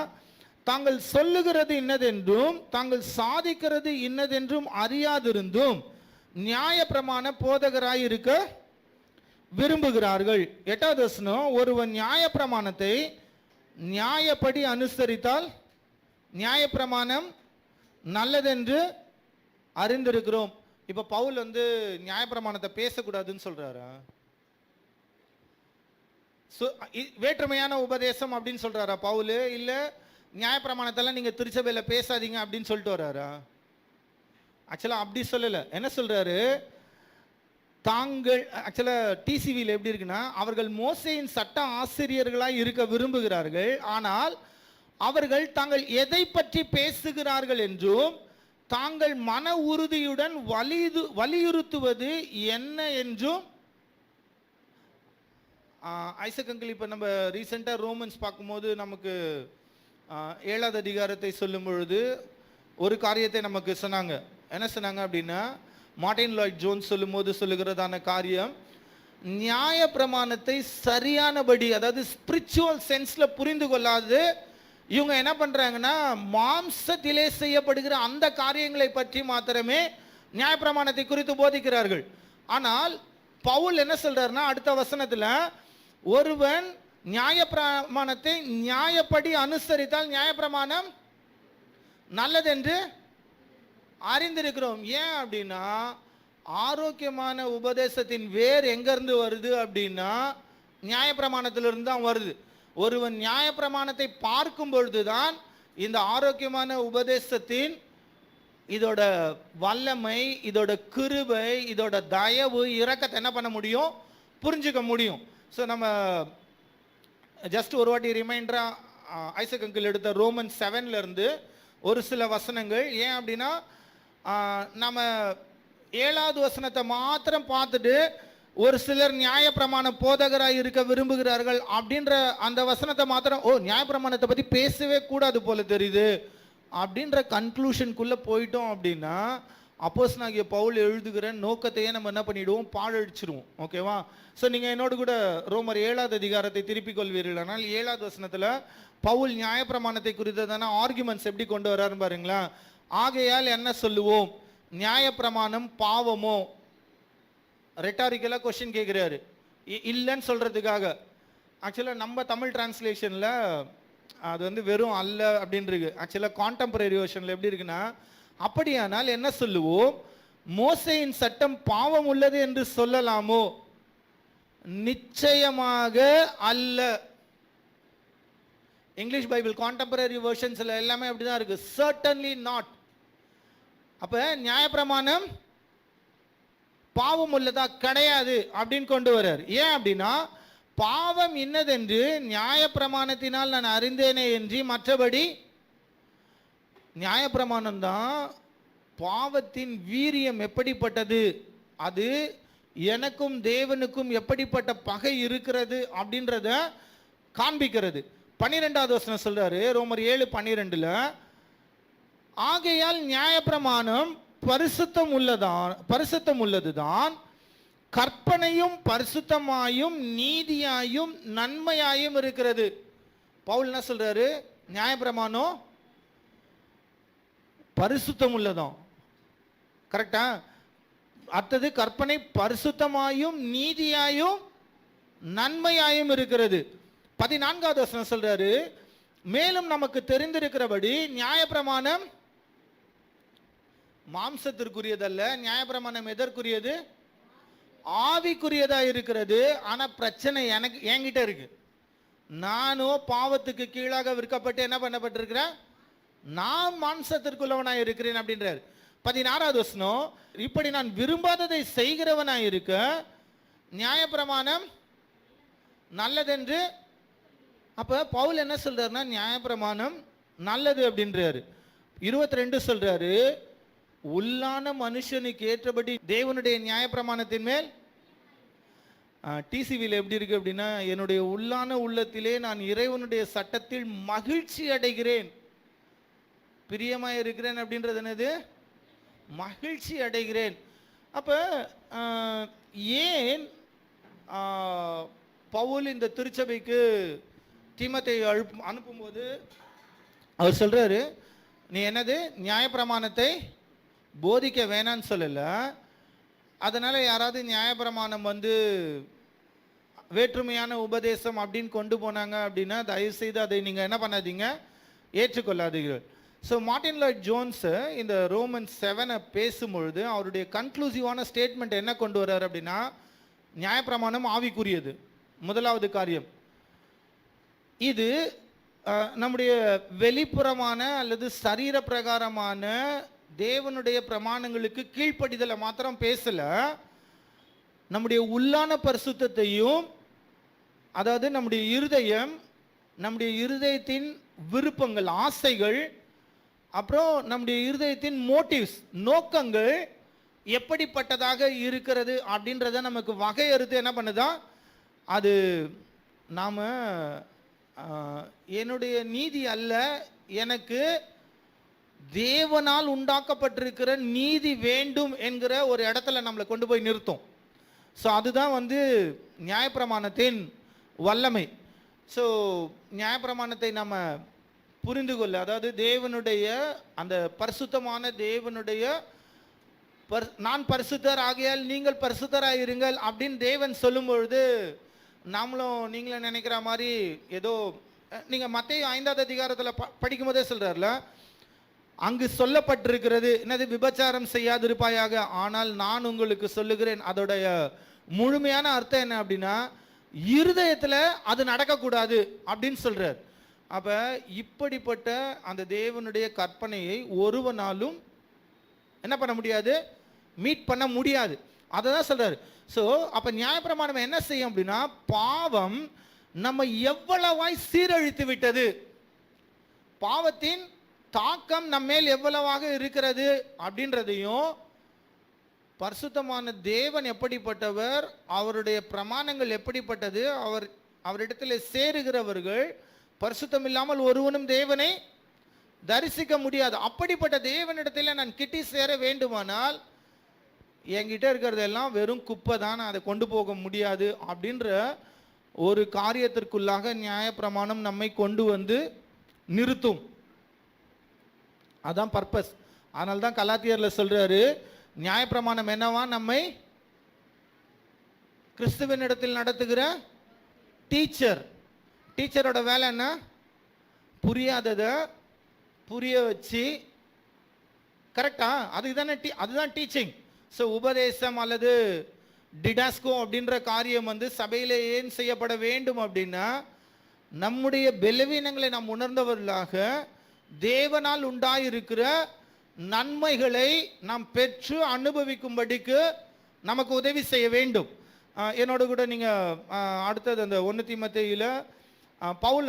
[SPEAKER 1] தாங்கள் சொல்லுகிறது இன்னதென்றும் தாங்கள் சாதிக்கிறது இன்னதென்றும் அறியாதிருந்தும் நியாயப்பிரமாண போதகராய் இருக்க விரும்புகிறார்கள். 8வது வசனம், ஒருவன் நியாயப்பிரமாணத்தை நியாயப்படி அனுசரித்தால் நியாயப்பிரமாணம் நல்லதென்று அறிந்திருக்கிறோம். இப்போ பவுல் வந்து நியாயப்பிரமாணத்தை பேசக்கூடாதுன்னு சொல்றாரா? வேற்றுமையான உபதேசம் அப்படின்னு சொல்றாரா பவுல்? இல்லை நியாயப்பிரமாணத்தெல்லாம் நீங்கள் திருச்சபையில் பேசாதீங்க அப்படின்னு சொல்லிட்டு வர்றாரா? ஆக்சுவலாக அப்படி சொல்லலை. என்ன சொல்றாரு? தாங்கள் ஆக்சுவலாக டிசிவியில் எப்படி இருக்குன்னா, அவர்கள் மோசேயின் சட்ட ஆசிரியர்களாக இருக்க விரும்புகிறார்கள், ஆனால் அவர்கள் தாங்கள் எதை பற்றி பேசுகிறார்கள் என்றும் தாங்கள் மன உறுதியுடன் வலியுறுத்துவது என்ன என்றும். ஐசக் அங்கிள், இப்போ நம்ம ரீசெண்டாக ரோமன்ஸ் பார்க்கும்போது நமக்கு 7வது அதிகாரத்தை சொல்லும் பொழுது ஒரு காரியத்தை நமக்கு சொன்னாங்க. என்ன சொன்னாங்க அப்படின்னா, மார்ட்டின் லாய்ட் ஜோன்ஸ் சொல்லும்போது சொல்லுகிறதான காரியம், நியாய பிரமாணத்தை சரியானபடி, அதாவது ஸ்பிரிச்சுவல் சென்ஸில் புரிந்து கொள்ளாது இவங்க என்ன பண்ணுறாங்கன்னா மாம்சத்திலே செய்யப்படுகிற அந்த காரியங்களை பற்றி மாத்திரமே நியாயப்பிரமாணத்தை குறித்து போதிக்கிறார்கள். ஆனால் பவுல் என்ன சொல்றாருன்னா அடுத்த வசனத்தில், ஒருவன் நியாயப்பிரமாணத்தை நியாயப்படி அனுசரித்தால் நியாயப்பிரமாணம் நல்லதென்று அறிந்திருக்கிறோம். ஏன் அப்படின்னா ஆரோக்கியமான உபதேசத்தின் வேர் எங்கேருந்து வருது அப்படின்னா நியாயப்பிரமாணத்திலிருந்து தான் வருது. ஒருவன் நியாயப்பிரமாணத்தை பார்க்கும் பொழுதுதான் இந்த ஆரோக்கியமான உபதேசத்தின் இதோட வல்லமை, இதோட கிருபை, இதோட தயவு, இரக்கத்தை என்ன பண்ண முடியும்? புரிஞ்சுக்க முடியும். ஸோ நம்ம ஜஸ்ட் ஒரு வாட்டி ரிமைண்டரா ஐசக் அங்கிள் எடுத்த ரோமன் 7 இருந்து ஒரு சில வசனங்கள். ஏன் அப்படின்னா நம்ம 7வது வசனத்தை மாத்திரம் பார்த்துட்டு ஒரு சிலர் நியாயப்பிரமாண போதகராக இருக்க விரும்புகிறார்கள் அப்படின்ற அந்த வசனத்தை மாத்திரம், நியாயப்பிரமாணத்தை பற்றி பேசவே கூடாது போல தெரியுது அப்படின்ற கன்க்ளூஷனுக்குள்ளே போயிட்டோம் அப்படின்னா அப்போஸ்தலனாகிய பவுல் எழுதுகிற நோக்கத்தையே நம்ம என்ன பண்ணிடுவோம்? பாழடிச்சிருவோம். ஓகேவா? ஸோ நீங்கள் என்னோடு கூட ரோமர் 7வது அதிகாரத்தை திருப்பிக் கொள்வீர்கள். ஆனால் 7வது வசனத்தில் பவுல் நியாயப்பிரமாணத்தை குறித்ததான ஆர்குமெண்ட்ஸ் எப்படி கொண்டு வர்றாருன்னு பாருங்களா. ஆகையால் என்ன சொல்லுவோம்? நியாயப்பிரமாணம் பாவமோ? ரெட்டாரிக்கலாக கொஸ்டின் கேட்குறாரு, இல்லைன்னு சொல்கிறதுக்காக. ஆக்சுவலாக நம்ம தமிழ் டிரான்ஸ்லேஷனில் அது வந்து வெறும் அல்ல அப்படின்னு இருக்கு. ஆக்சுவலாக கான்டெம்பரரி வெர்ஷனில் எப்படி இருக்குன்னா, அப்படியானால் என்ன சொல்லுவோம்? மோசேயின் சட்டம் பாவம் உள்ளது என்று சொல்லலாமோ? நிச்சயமாக அல்ல. இங்கிலீஷ் பைபிள் கான்டெம்பரரி வெர்ஷன்ஸில் எல்லாமே அப்படிதான் இருக்கு, சர்டன்லி நாட். அப்போ நியாயப்பிரமாணம் பாவம் உள்ளதா? கிடையாது அப்படின்னு கொண்டு வர்றார். ஏன் அப்படின்னா பாவம் இன்னதென்று நியாயப்பிரமாணத்தினால் நான் அறிந்தேனே என்று மற்றபடி. நியாயப்பிரமாணம் தான் பாவத்தின் வீரியம் எப்படிப்பட்டது, அது எனக்கும் தேவனுக்கும் எப்படிப்பட்ட பகை இருக்கிறது அப்படின்றத காண்பிக்கிறது. 12வது வசனம் சொல்றாரு ரோமர் 7:12, ஆகையால் நியாயப்பிரமாணம் பரிசுத்தம் உள்ளதுதான், கற்பனையும் பரிசுத்தமாயும் நீதியாயும் நன்மையாயும் இருக்கிறது. பவுல் என்ன சொல்றாரு? நியாயப்பிரமாணம் பரிசுத்தம் உள்ளதும், கரெக்டா? அடுத்தது கற்பனை பரிசுத்தமாயும் நீதியாயும் நன்மையாயும் இருக்கிறது. 14வது வசனம் சொல்றாரு, மேலும் நமக்கு தெரிந்திருக்கிறபடி நியாயப்பிரமாணம் மாம்சத்திற்குரியதல்ல. நியாயப்பிரமாணம் எதற்குரியது? ஆவிக்குரியதா இருக்கிறது. ஆனா பிரச்சனை எனக்கு என்கிட்ட இருக்கு. நானும் பாவத்துக்கு கீழாக விற்கப்பட்டு என்ன பண்ணப்பட்டிருக்கிறேன்? நான் மாம்சத்திற்குள்ளவனாய் இருக்கிறேன் அப்படின்றார். 16வது வசனம், இப்படி நான் விரும்பாததை செய்கிறவனாய் இருக்க நியாயப்பிரமாணம் நல்லதென்று. அப்ப பவுல் என்ன சொல்றாருன்னா நியாயப்பிரமாணம் நல்லது அப்படின்றாரு. 22 சொல்றாரு, உள்ளான மனுஷனுக்கு ஏற்றபடி தேவனுடைய நியாயப்பிரமாணத்தின் மேல். டிசிவியில் எப்படி இருக்கு அப்படின்னா, என்னுடைய உள்ளான உள்ளத்திலே நான் இறைவனுடைய சட்டத்தில் மகிழ்ச்சி அடைகிறேன். பிரியமாய் இருக்கிறேன் அப்படின்றது என்னது? மகிழ்ச்சி அடைகிறேன். அப்ப ஏன் பவுல் இந்த திருச்சபைக்கு தீமோத்தேயுவை அனுப்பும்போது அவர் சொல்றாரு, நீ என்னது நியாயப்பிரமாணத்தை போதிக்க வேணான்னு சொல்லல. அதனால யாராவது நியாயப்பிரமாணம் வேற்றுமையான உபதேசம் அப்படின்னு கொண்டு போனாங்க அப்படின்னா தயவு செய்து அதை நீங்க என்ன பண்ணாதீங்க, ஏற்றுக்கொள்ளாதீர்கள். ஸோ மார்ட்டின் லாய்ட் ஜோன்ஸ் இந்த ரோமன்ஸ் 7 பேசும்பொழுது அவருடைய கன்க்ளூசிவான ஸ்டேட்மெண்ட் என்ன கொண்டு வர்றாரு அப்படின்னா, நியாயப்பிரமாணம் ஆவிக்குரியது, முதலாவது காரியம். இது நம்முடைய வெளிப்புறமான அல்லது சரீர பிரகாரமான தேவனுடைய பிரமாணங்களுக்கு கீழ்ப்படிதலை மாத்திரம் பேசல, நம்முடைய உள்ளான பரிசுத்தத்தையும், அதாவது நம்முடைய இருதயம், நம்முடைய இருதயத்தின் விருப்பங்கள், ஆசைகள், அப்புறம் நம்முடைய இருதயத்தின் மோட்டிவ்ஸ், நோக்கங்கள் எப்படிப்பட்டதாக இருக்கிறது அப்படின்றத நமக்கு வகையறுத்து என்ன பண்ணுதா, அது நாம என்னுடைய நீதி அல்ல, எனக்கு தேவனால் உண்டாக்கப்பட்டிருக்கிற நீதி வேண்டும் என்கிற ஒரு இடத்துல நம்மளை கொண்டு போய் நிறுத்தும். ஸோ அதுதான் நியாயப்பிரமாணத்தின் வல்லமை. ஸோ நியாயப்பிரமாணத்தை நம்ம புரிந்து கொள்ள, அதாவது தேவனுடைய அந்த பரிசுத்தமான தேவனுடைய நான் பரிசுத்தர் ஆகையால் நீங்கள் பரிசுத்தராக இருங்கள் அப்படின்னு தேவன் சொல்லும் பொழுது நாமளும் நீங்களும் நினைக்கிற மாதிரி ஏதோ, நீங்க மத்தேயு 5வது அதிகாரத்தில் படிக்கும் போதே சொல்றாருல, அங்கு சொல்லப்பட்டிருக்கிறது என்னது, விபச்சாரம் செய்யாதிருப்பாயாக, ஆனால் நான் உங்களுக்கு சொல்லுகிறேன். அதோடைய முழுமையான அர்த்தம் என்ன அப்படின்னா, இருதயத்தில் அது நடக்கக்கூடாது அப்படின்னு சொல்றார். அப்ப இப்படிப்பட்ட அந்த தேவனுடைய கற்பனையை ஒருவனாலும் என்ன பண்ண முடியாது, மீட் பண்ண முடியாது. அதை தான் சொல்றாரு. ஸோ அப்ப நியாயப்பிரமாணம் என்ன செய்யும் அப்படின்னா, பாவம் நம்ம எவ்வளவாய் சீரழித்து விட்டது, பாவத்தின் தாக்கம் நம்ம மேல் எவ்வளவாக இருக்கிறது அப்படின்றதையும், பரிசுத்தமான தேவன் எப்படிப்பட்டவர், அவருடைய பிரமாணங்கள் எப்படிப்பட்டது, அவரிடத்தில் சேருகிறவர்கள் பரிசுத்தம் இல்லாமல் ஒருவனும் தேவனை தரிசிக்க முடியாது. அப்படிப்பட்ட தேவனிடத்தில் நான் கிட்டி சேர வேண்டுமானால் என்கிட்ட இருக்கிறதெல்லாம் வெறும் குப்பை தான், அதை கொண்டு போக முடியாது அப்படின்ற ஒரு காரியத்திற்குள்ளாக நியாயப்பிரமாணம் நம்மை கொண்டு நிறுத்தும். அதான் பர்பஸ். அதனால தான் கலாத்தியர்ல சொல்றாரு, நியாயப்பிரமாணம் என்னவா, நம்மை கிறிஸ்துவின் இடத்தில் நடத்துகிற டீச்சர். டீச்சரோட வேலை என்ன, புரியாததை புரிய வச்சு, கரெக்டா, அதுதான் டீச்சிங். ஸோ உபதேசம் அல்லது டிடாஸ்கோ அப்படின்ற காரியம் சபையிலே ஏன் செய்யப்பட வேண்டும் அப்படின்னா, நம்முடைய பலவீனங்களை நாம் உணர்ந்தவர்களாக தேவனால் உண்டாயிருக்கிற நன்மைகளை நாம் பெற்று அனுபவிக்கும்படிக்கு நமக்கு உதவி செய்ய வேண்டும். என்னோட கூட நீங்கள் அடுத்தது அந்த 1 தீமோத்தேயுல பவுல்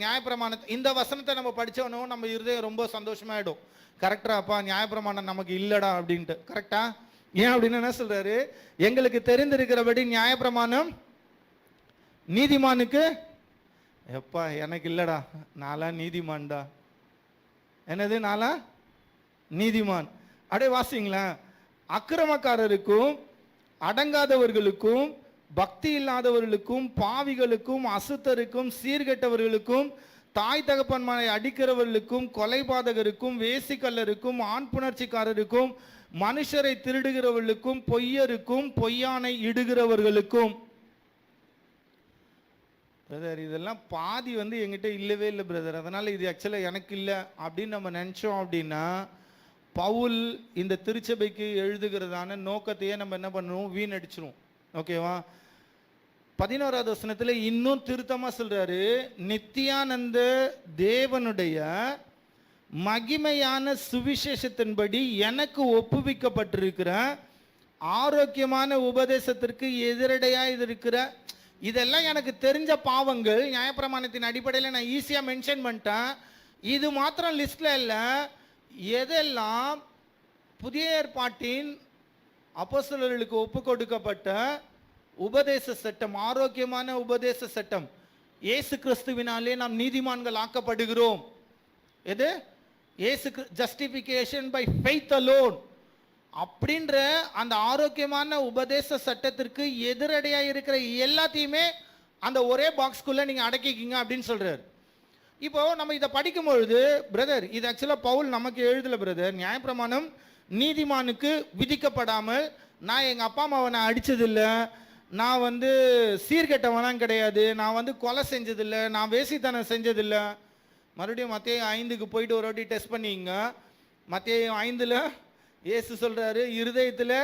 [SPEAKER 1] நியாயப்பிரமாணத்தை, இந்த வசனத்தை நம்ம படித்தோன்னோ நம்ம இருதயம் ரொம்ப சந்தோஷமாயிடும். கரெக்டாப்பா, நியாயப்பிரமாணம் நமக்கு இல்லடா அப்படின்ட்டு. கரெக்டா? ஏன் அப்படின்னு என்ன சொல்றாரு, எங்களுக்கு தெரிந்திருக்கிறபடி நியாயப்பிரமாணம் நீதிமானுக்கு, எப்பா எனக்கு இல்லடா, நாளா நீதிமான்டா. என்னது, நாளா நீதிமான்? அப்படியே வாசிங்களேன். அக்கிரமக்காரருக்கும் அடங்காதவர்களுக்கும், பக்தி இல்லாதவர்களுக்கும், பாவிகளுக்கும், அசுத்தருக்கும், சீர்கெட்டவர்களுக்கும், தாய் தகப்பன்மாரை அடிக்கிறவர்களுக்கும், கொலைபாதகருக்கும், வேசிக்கல்லருக்கும், ஆண் புணர்ச்சிக்காரருக்கும், மனுஷரை திருடுகிறவர்களுக்கும், பொய்யருக்கும், பொய்யானை இடுகிறவர்களுக்கும். பிரதர், இதெல்லாம் பாதி எங்கிட்ட இல்லவே இல்லை பிரதர், அதனால இது ஆக்சுவலாக எனக்கு இல்லை அப்படின்னு நம்ம நினச்சோம் அப்படின்னா, பவுல் இந்த திருச்சபைக்கு எழுதுகிறதான நோக்கத்தையே நம்ம என்ன பண்ணுவோம், வீணடிச்சிரும். ஓகேவா? 11வது வசனத்துல இன்னும் திருத்தமா சொல்றாரு, நித்தியானந்த தேவனுடைய மகிமையான சுவிசேஷத்தின்படி எனக்கு ஒப்புவிக்கப்பட்டிருக்கிற ஆரோக்கியமான உபதேசத்திற்கு எதிரடையா இருக்கிற, இதெல்லாம் எனக்கு தெரிஞ்ச பாவங்கள் நியாயப்பிரமாணத்தின் அடிப்படையில் நான் ஈஸியா மென்ஷன் பண்ணிட்டேன். இது மாத்திரம் லிஸ்ட்ல இல்லை, எதெல்லாம் புதிய ஏற்பாட்டின் அப்போஸ்தலர்களுக்கு ஒப்பு கொடுக்கப்பட்ட உபதேச சட்டம், ஆரோக்கியமான உபதேச சட்டம், இயேசு கிறிஸ்துவினாலே நாம் நீதிமான்கள் ஆக்கப்படுகிறோம். எது? இயேசு ஜஸ்டிஃபிகேஷன் பை ஃபெய்த் அலோன் அப்படின்ற அந்த ஆரோக்கியமான உபதேச சட்டத்திற்கு எதிரடையா இருக்கிற எல்லாத்தையுமே அந்த ஒரே பாக்ஸ்குள்ள நீங்க அடக்கிக்கிங்க அப்படின்னு சொல்றாரு. இப்போ நம்ம இதை படிக்கும் பொழுது, பிரதர், இது ஆக்சுவலாக பவுல் நமக்கு எழுதல பிரதர். நியாயப்பிரமாணம் நீதிமானுக்கு விதிக்கப்படாமல், நான் எங்கள் அப்பா அம்மாவை நான் அடித்ததில்லை, நான் சீர்கெட்டவனாம் கிடையாது, நான் கொலை செஞ்சதில்லை, நான் வேசித்தனம் செஞ்சதில்லை. மறுபடியும் மத்தேயு 5க்கு போயிட்டு ஒரு வாட்டி டெஸ்ட் பண்ணிங்க. மத்தேயு 5ல் இயேசு சொல்கிறாரு, இருதயத்தில்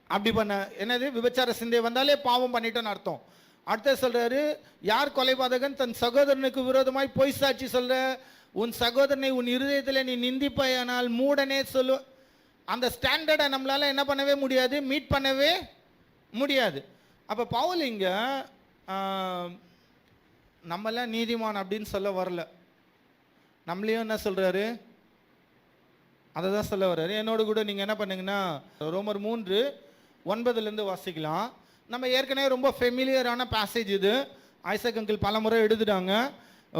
[SPEAKER 1] அப்படி பண்ண, என்னது, விபச்சார சிந்தை வந்தாலே பாவம் பண்ணிட்டோன்னு அர்த்தம். அடுத்த சொல்றாரு, யார் கொலைபாதகன் தன் சகோதரனுக்கு விரோதமாய் பொய் சாட்சி சொல்ற, உன் சகோதரனை உன் இருதயத்தில் நீ நிந்திப்பாயானால் மூடனே சொல்லு. அந்த ஸ்டாண்டர்டை நம்மளால என்ன பண்ணவே முடியாது, மீட் பண்ணவே முடியாது. அப்ப பவுல் இங்க நம்மளாம் நீதிமான் அப்படின்னு சொல்ல வரல, நம்மளையும் என்ன சொல்றாரு, அதை தான் சொல்ல வர்றாரு. என்னோட கூட நீங்க என்ன பண்ணுங்கன்னா ரோமர் 3:9 வாசிக்கலாம். நம்ம ஏற்கனவே ரொம்ப ஃபெமிலியரான பேசேஜ் இது, ஐசக் அங்கிள் பல முறை எழுதுட்டாங்க.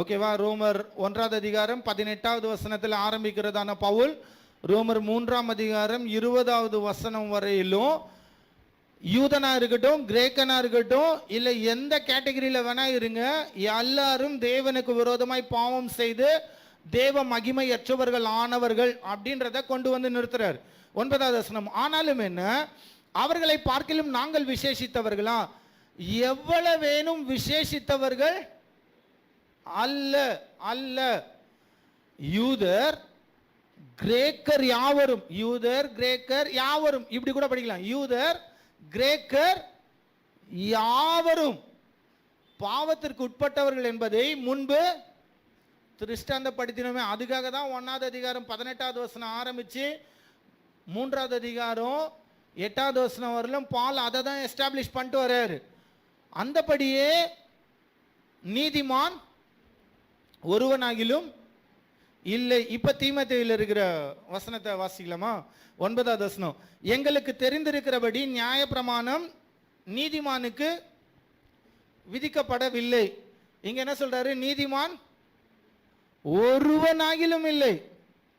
[SPEAKER 1] ஓகேவா? ரோமர் 1வது அதிகாரம் 18வது வசனத்தில் ஆரம்பிக்கிறதான பவுல் ரோமர் 3ஆம் அதிகாரம் 20வது வசனம் வரையிலும் யூதனா இருக்கட்டும், கிரேக்கனா இருக்கட்டும், இல்லை எந்த கேட்டகரியில் வேணா இருங்க, எல்லாரும் தேவனுக்கு விரோதமாய் பாவம் செய்து தேவ மகிமையற்றவர்கள் ஆனவர்கள் அப்படின்றத கொண்டு நிறுத்துறார். 9வது வசனம், ஆனாலும் என்ன, அவர்களை பார்க்கிலும் நாங்கள் விசேஷித்தவர்களா? எவ்வளவேனும் விசேஷித்தவர்கள் அல்ல அல்ல. யூதர் கிரேக்கர் யாவரும், யூதர் கிரேக்கர் யாவரும், இப்படி கூட படிக்கலாம். யூதர் கிரேக்கர் யாவரும் பாவத்திற்கு உட்பட்டவர்கள் என்பதை முன்பு திருஷ்டாந்தப்படுத்தினோமே. அதுக்காக தான் 1வது அதிகாரம் 18வது வசனம் ஆரம்பிச்சு 3வது அதிகாரம் 8வது வசனம் வரலும் பால் அதை தான் எஸ்டாப்ளிஷ் பண்ணிட்டு வர்றாரு. அந்தபடியே நீதிமான் ஒருவனாகிலும் இல்லை. இப்ப தீமோத்தேயுல இருக்கிற வசனத்தை வாசிக்கலாமா? 9வது வசனம், எங்களுக்கு தெரிந்திருக்கிறபடி நியாயப்பிரமாணம் நீதிமானுக்கு விதிக்கப்படவில்லை. இங்க என்ன சொல்றாரு, நீதிமான் ஒருவனாகிலும் இல்லை.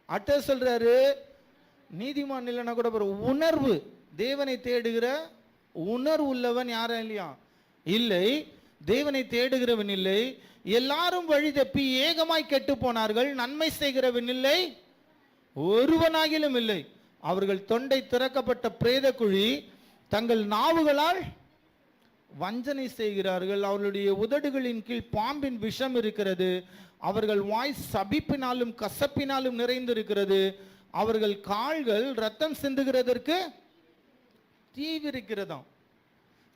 [SPEAKER 1] அடுத்து சொல்றாரு, நீதிமான் இல்லைன்னா கூட உணர்வு, தேவனை தேடுகிற உணர்வு உள்ளவன் யாரும் இல்லையா? இல்லை, தேவனை தேடுகிறவன் இல்லை. எல்லாரும் வழி தப்பி ஏகமாய் கெட்டு போனார்கள், நன்மை செய்கிறவன் இல்லை, ஒருவனாகிலும் இல்லை. அவர்கள் தொண்டை திறக்கப்பட்ட பிரேத குழி, தங்கள் நாவுகளால் வஞ்சனை செய்கிறார்கள், அவர்களுடைய உதடுகளின் கீழ் பாம்பின் விஷம் இருக்கிறது, அவர்கள் வாய் சபிப்பினாலும் கசப்பினாலும் நிறைந்திருக்கிறது, அவர்கள் கால்கள் ரத்தம் சிந்துகிறதற்கு தீவிரிக்கிறதாம்,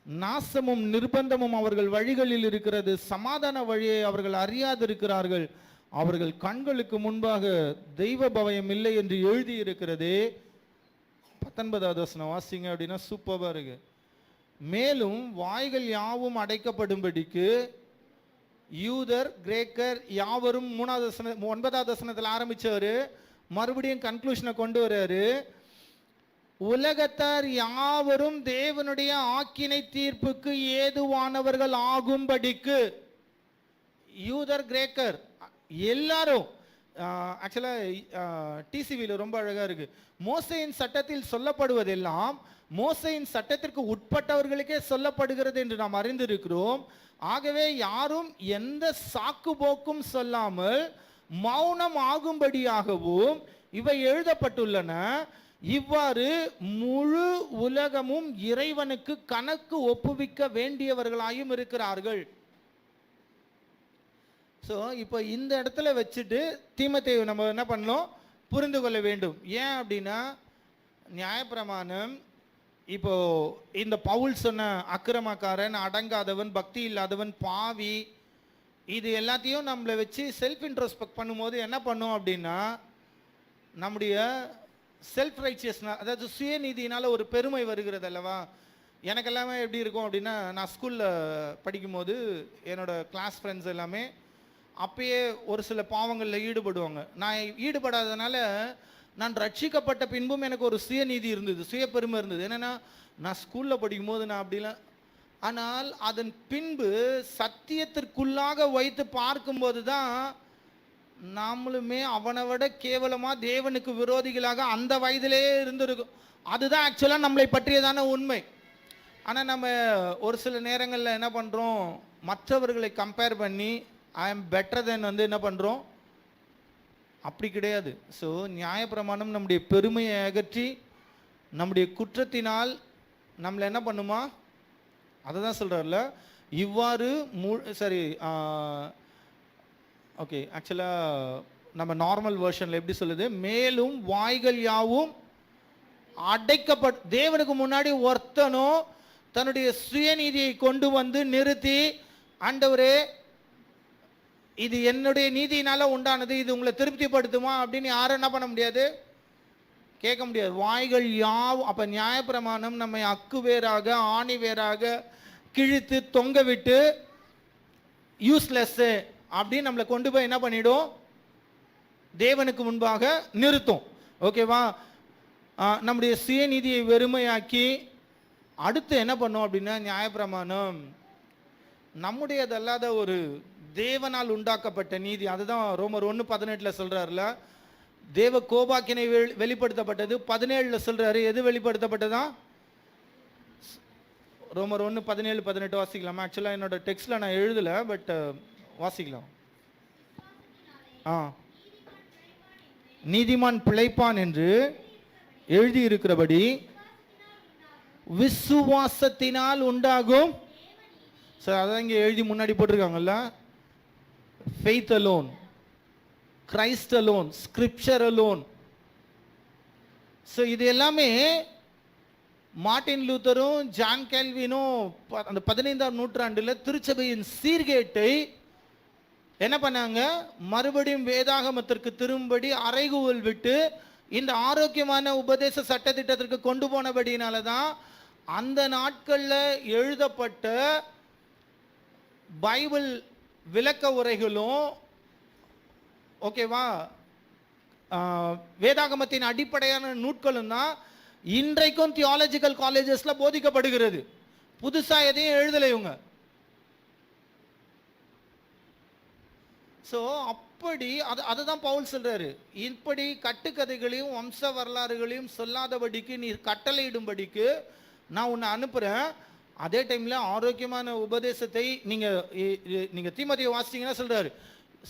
[SPEAKER 1] நாசமும் நிர்பந்தமும் அவர்கள் வழிகளில் இருக்கிறது, சமாதான வழியை அவர்கள் அறியாதிருக்கிறார்கள், அவர்கள் கண்களுக்கு முன்பாக தெய்வ பயம் இல்லை என்று எழுதி இருக்கிறது. 19வது வசனம் வாசிங்க அப்படின்னா சூப்பரா இருக்கு. மேலும் வாய்கள் யாவும் அடைக்கப்படும்படிக்கு யூதர் கிரேக்கர் யாவரும் 9வது வசனத்தில் ஆரம்பிச்சவரு மறுபடியும் கன்க்ளூஷனை கொண்டு வர்றாரு. உலகத்தார் யாவரும் தேவனுடைய ஆக்கினை தீர்ப்புக்கு ஏதுவானவர்கள் ஆகும்படிக்கு, யூதர் கிரேக்கர் எல்லாரும் ஆக்சுவலாக டிசிவியில் ரொம்ப அழகாக இருக்குது. மோசேயின் சட்டத்தில் சொல்லப்படுவதெல்லாம் மோசேயின் சட்டத்திற்கு உட்பட்டவர்களுக்கே சொல்லப்படுகிறது என்று நாம் அறிந்திருக்கிறோம். ஆகவே யாரும் எந்த சாக்கு போக்கும் சொல்லாமல் மௌனம் ஆகும்படியாகவும் இவை எழுதப்பட்டுள்ளன. இவ்வாறு முழு உலகமும் இறைவனுக்கு கணக்கு ஒப்புவிக்க வேண்டியவர்களாயும் இருக்கிறார்கள். ஸோ இப்போ இந்த இடத்துல வச்சுட்டு தீமோத்தேயு நம்ம என்ன பண்ணணும், புரிந்து கொள்ள வேண்டும். ஏன் அப்படின்னா, நியாயப்பிரமாணம் இப்போ இந்த பவுல் சொன்ன அக்கிரமக்காரன், அடங்காதவன், பக்தி இல்லாதவன், பாவி, இது எல்லாத்தையும் நம்மளை வச்சு செல்ஃப் இன்ட்ரோஸ்பெக்ட் பண்ணும்போது என்ன பண்ணும் அப்படின்னா, நம்முடைய செல்ஃப் ரைச்சியஸ்னா, அதாவது சுயநீதியினால் ஒரு பெருமை வருகிறது அல்லவா. எனக்கு எல்லாமே எப்படி இருக்கும் அப்படின்னா, நான் ஸ்கூலில் படிக்கும்போது என்னோடய கிளாஸ் ஃப்ரெண்ட்ஸ் எல்லாமே அப்பயே ஒரு சில பாவங்களில் ஈடுபடுவாங்க. நான் ஈடுபடாததுனால நான் ரட்சிக்கப்பட்ட பின்பும் எனக்கு ஒரு சுயநீதி இருந்தது, சுய பெருமை இருந்தது. என்னென்னா, நான் ஸ்கூலில் படிக்கும்போது நான் அப்படிலாம், ஆனால் அதன் பின்பு சத்தியத்திற்குள்ளாக வைத்து பார்க்கும்போது தான் நாமளுமே அவனை விட கேவலமாக தேவனுக்கு விரோதிகளாக அந்த வயதிலே இருந்திருக்கும். அதுதான் ஆக்சுவலாக நம்மளை பற்றியதான உண்மை. ஆனால் நம்ம ஒரு சில நேரங்களில் என்ன பண்ணுறோம், மற்றவர்களை கம்பேர் பண்ணி ஐ எம் பெட்டர் தென் என்ன பண்ணுறோம். அப்படி கிடையாது. ஸோ நியாயப்பிரமாணம் நம்முடைய பெருமையை அகற்றி நம்முடைய குற்றத்தினால் நம்மளை என்ன பண்ணுமா, அதை தான் சொல்கிறார்ல. இவ்வாறு சரி, ஓகே, ஆக்சுவலாக நம்ம நார்மல் வெர்ஷனில் எப்படி சொல்லுது, மேலும் வாய்கள் யாவும் தேவனுக்கு முன்னாடி ஒருத்தனும் தன்னுடைய சுயநீதியை கொண்டு வந்து நிறுத்தி, ஆண்டவரே இது என்னுடைய நீதியினால உண்டானது, இது உங்களை திருப்திப்படுத்துமா அப்படின்னு யாரும் என்ன பண்ண முடியாது, கேட்க முடியாது. வாய்கள் யாவும், அப்போ நியாயப்பிரமாணம் நம்மை அக்கு வேறாக ஆணி வேறாக கிழித்து தொங்க விட்டு யூஸ்லெஸ்ஸு அப்படின்னு நம்மளை கொண்டு போய் என்ன பண்ணிடும், தேவனுக்கு முன்பாக நிறுத்தும். ஓகேவா. நம்முடைய சுயநீதியை வெறுமையாக்கி அடுத்து என்ன பண்ணும் அப்படின்னா, நியாயப்பிரமாணம் நம்முடையதல்லாத ஒரு தேவனால் உண்டாக்கப்பட்ட நீதி. அதுதான் ரோமர் 1:18 சொல்றாருல, தேவ கோபாக்கினை வெளிப்படுத்தப்பட்டது. 17 சொல்றாரு, எது வெளிப்படுத்தப்பட்டதா, ரோமர் 1:17-18 வாசிக்கலாமா. ஆக்சுவலாக என்னோட டெக்ஸ்ட்ல நான் எழுதல, பட் வாசிக்கலாம். நீதிமான் பிழைப்பான் என்று எழுதியிருக்கிறபடி விசுவாசத்தினால் உண்டாகும். சார் அதான் இங்கே எழுதி முன்னாடி போட்டிருக்காங்கல்ல, faith alone, Christ alone, scripture alone. So இது எல்லாமே மார்ட்டின் லூத்தரும் ஜான் கேல்வினும் அந்த 15ஆம் நூற்றாண்டில் திருச்சபையின் சீர்கேட்டை என்ன பண்ணாங்க, மறுபடியும் வேதாகமத்திற்கு திரும்படி அறைகூவல் விட்டு இந்த ஆரோக்கியமான உபதேச சட்டத்திட்டத்திற்கு கொண்டு போனபடினால தான் அந்த நாட்களில் எழுதப்பட்ட பைபிள் விளக்க உரைகளும், ஓகேவா, வேதாகமத்தின் அடிப்படையான நூட்களும் தான் இன்றைக்கும் தியாலஜிக்கல் காலேஜஸ்ல போதிக்கப்படுகிறது. புதுசா எதையும் எழுதலை இவங்க. ஸோ அப்படி அதுதான் பவுல் சொல்றாரு, இப்படி கட்டுக்கதைகளையும் வம்ச வரலாறுகளையும் சொல்லாதபடிக்கு நீ கட்டளையிடும்படிக்கு நான் உன்னை அனுப்புறேன். அதே டைம்ல ஆரோக்கியமான உபதேசத்தை நீங்க தீமோத்தேயு வாசிச்சீங்கன்னா சொல்றாரு,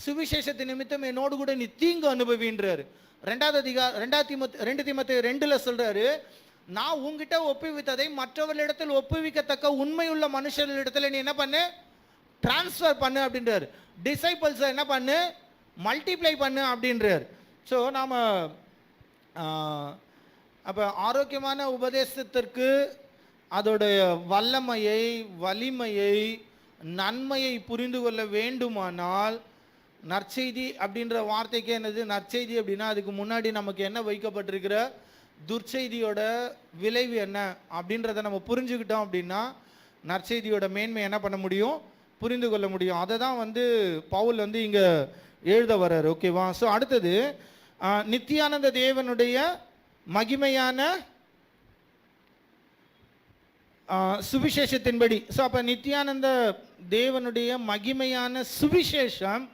[SPEAKER 1] சுவிசேஷத்தின் நிமித்தம் என்னோடு கூட நீ தீங்கு அனுபவின்றாரு. 2 தீமோத்தேயு 2 சொல்றாரு, நான் உங்ககிட்ட ஒப்புவித்ததை மற்றவர்களிடத்தில் ஒப்புவிக்கத்தக்க உண்மையுள்ள மனுஷர்களிடத்தில் நீ என்ன பண்ணு, டிரான்ஸ்ஃபர் பண்ணு அப்படின்றாரு. டிசைபிள்ஸ் என்ன பண்ணு, மல்டிப்ளை பண்ணு அப்படின்றார். ஸோ நாம் அப்போ ஆரோக்கியமான உபதேசத்திற்கு அதோடைய வல்லமையை, வலிமையை, நன்மையை புரிந்து கொள்ள வேண்டுமானால் நற்செய்தி அப்படின்ற வார்த்தைக்கு என்னது நற்செய்தி அப்படின்னா, அதுக்கு முன்னாடி நமக்கு என்ன வைக்கப்பட்டிருக்கிற துர்ச்செய்தியோட விளைவு என்ன அப்படின்றத நம்ம புரிஞ்சுக்கிட்டோம் அப்படின்னா நற்செய்தியோட மேன்மை என்ன பண்ண முடியும், புரிந்து கொள்ள முடியும். அதை தான் பவுல் இங்கே எழுத வர்றாரு. ஓகேவா. ஸோ அடுத்தது நித்தியானந்த தேவனுடைய மகிமையான சுவிசேஷத்தின்படி. ஸோ அப்போ நித்தியானந்த தேவனுடைய மகிமையான சுவிசேஷம்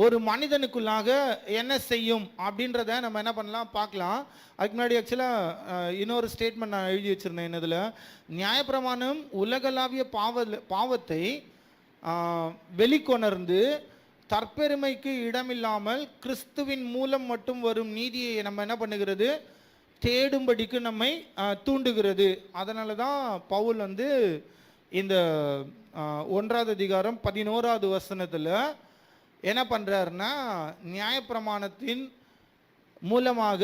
[SPEAKER 1] ஒரு மனிதனுக்குள்ளாக என்ன செய்யும் அப்படின்றத நம்ம என்ன பண்ணலாம் பார்க்கலாம். அதுக்கு முன்னாடி ஆக்சுவலாக இன்னொரு ஸ்டேட்மெண்ட் நான் எழுதி வச்சுருந்தேன். என்னதில், நியாயப்பிரமாணம் உலகளாவிய பாவத்தை வெளிக்கொணர்ந்து தற்பெருமைக்கு இடமில்லாமல் கிறிஸ்துவின் மூலம் மட்டும் வரும் நீதியை நம்ம என்ன பண்ணுகிறது, தேடும்படிக்கு நம்மை தூண்டுகிறது. அதனால தான் பவுல் வந்து இந்த 1ஆவது அதிகாரம் 11ஆவது வசனத்தில் என்ன பண்ணுறாருன்னா, நியாயப்பிரமாணத்தின் மூலமாக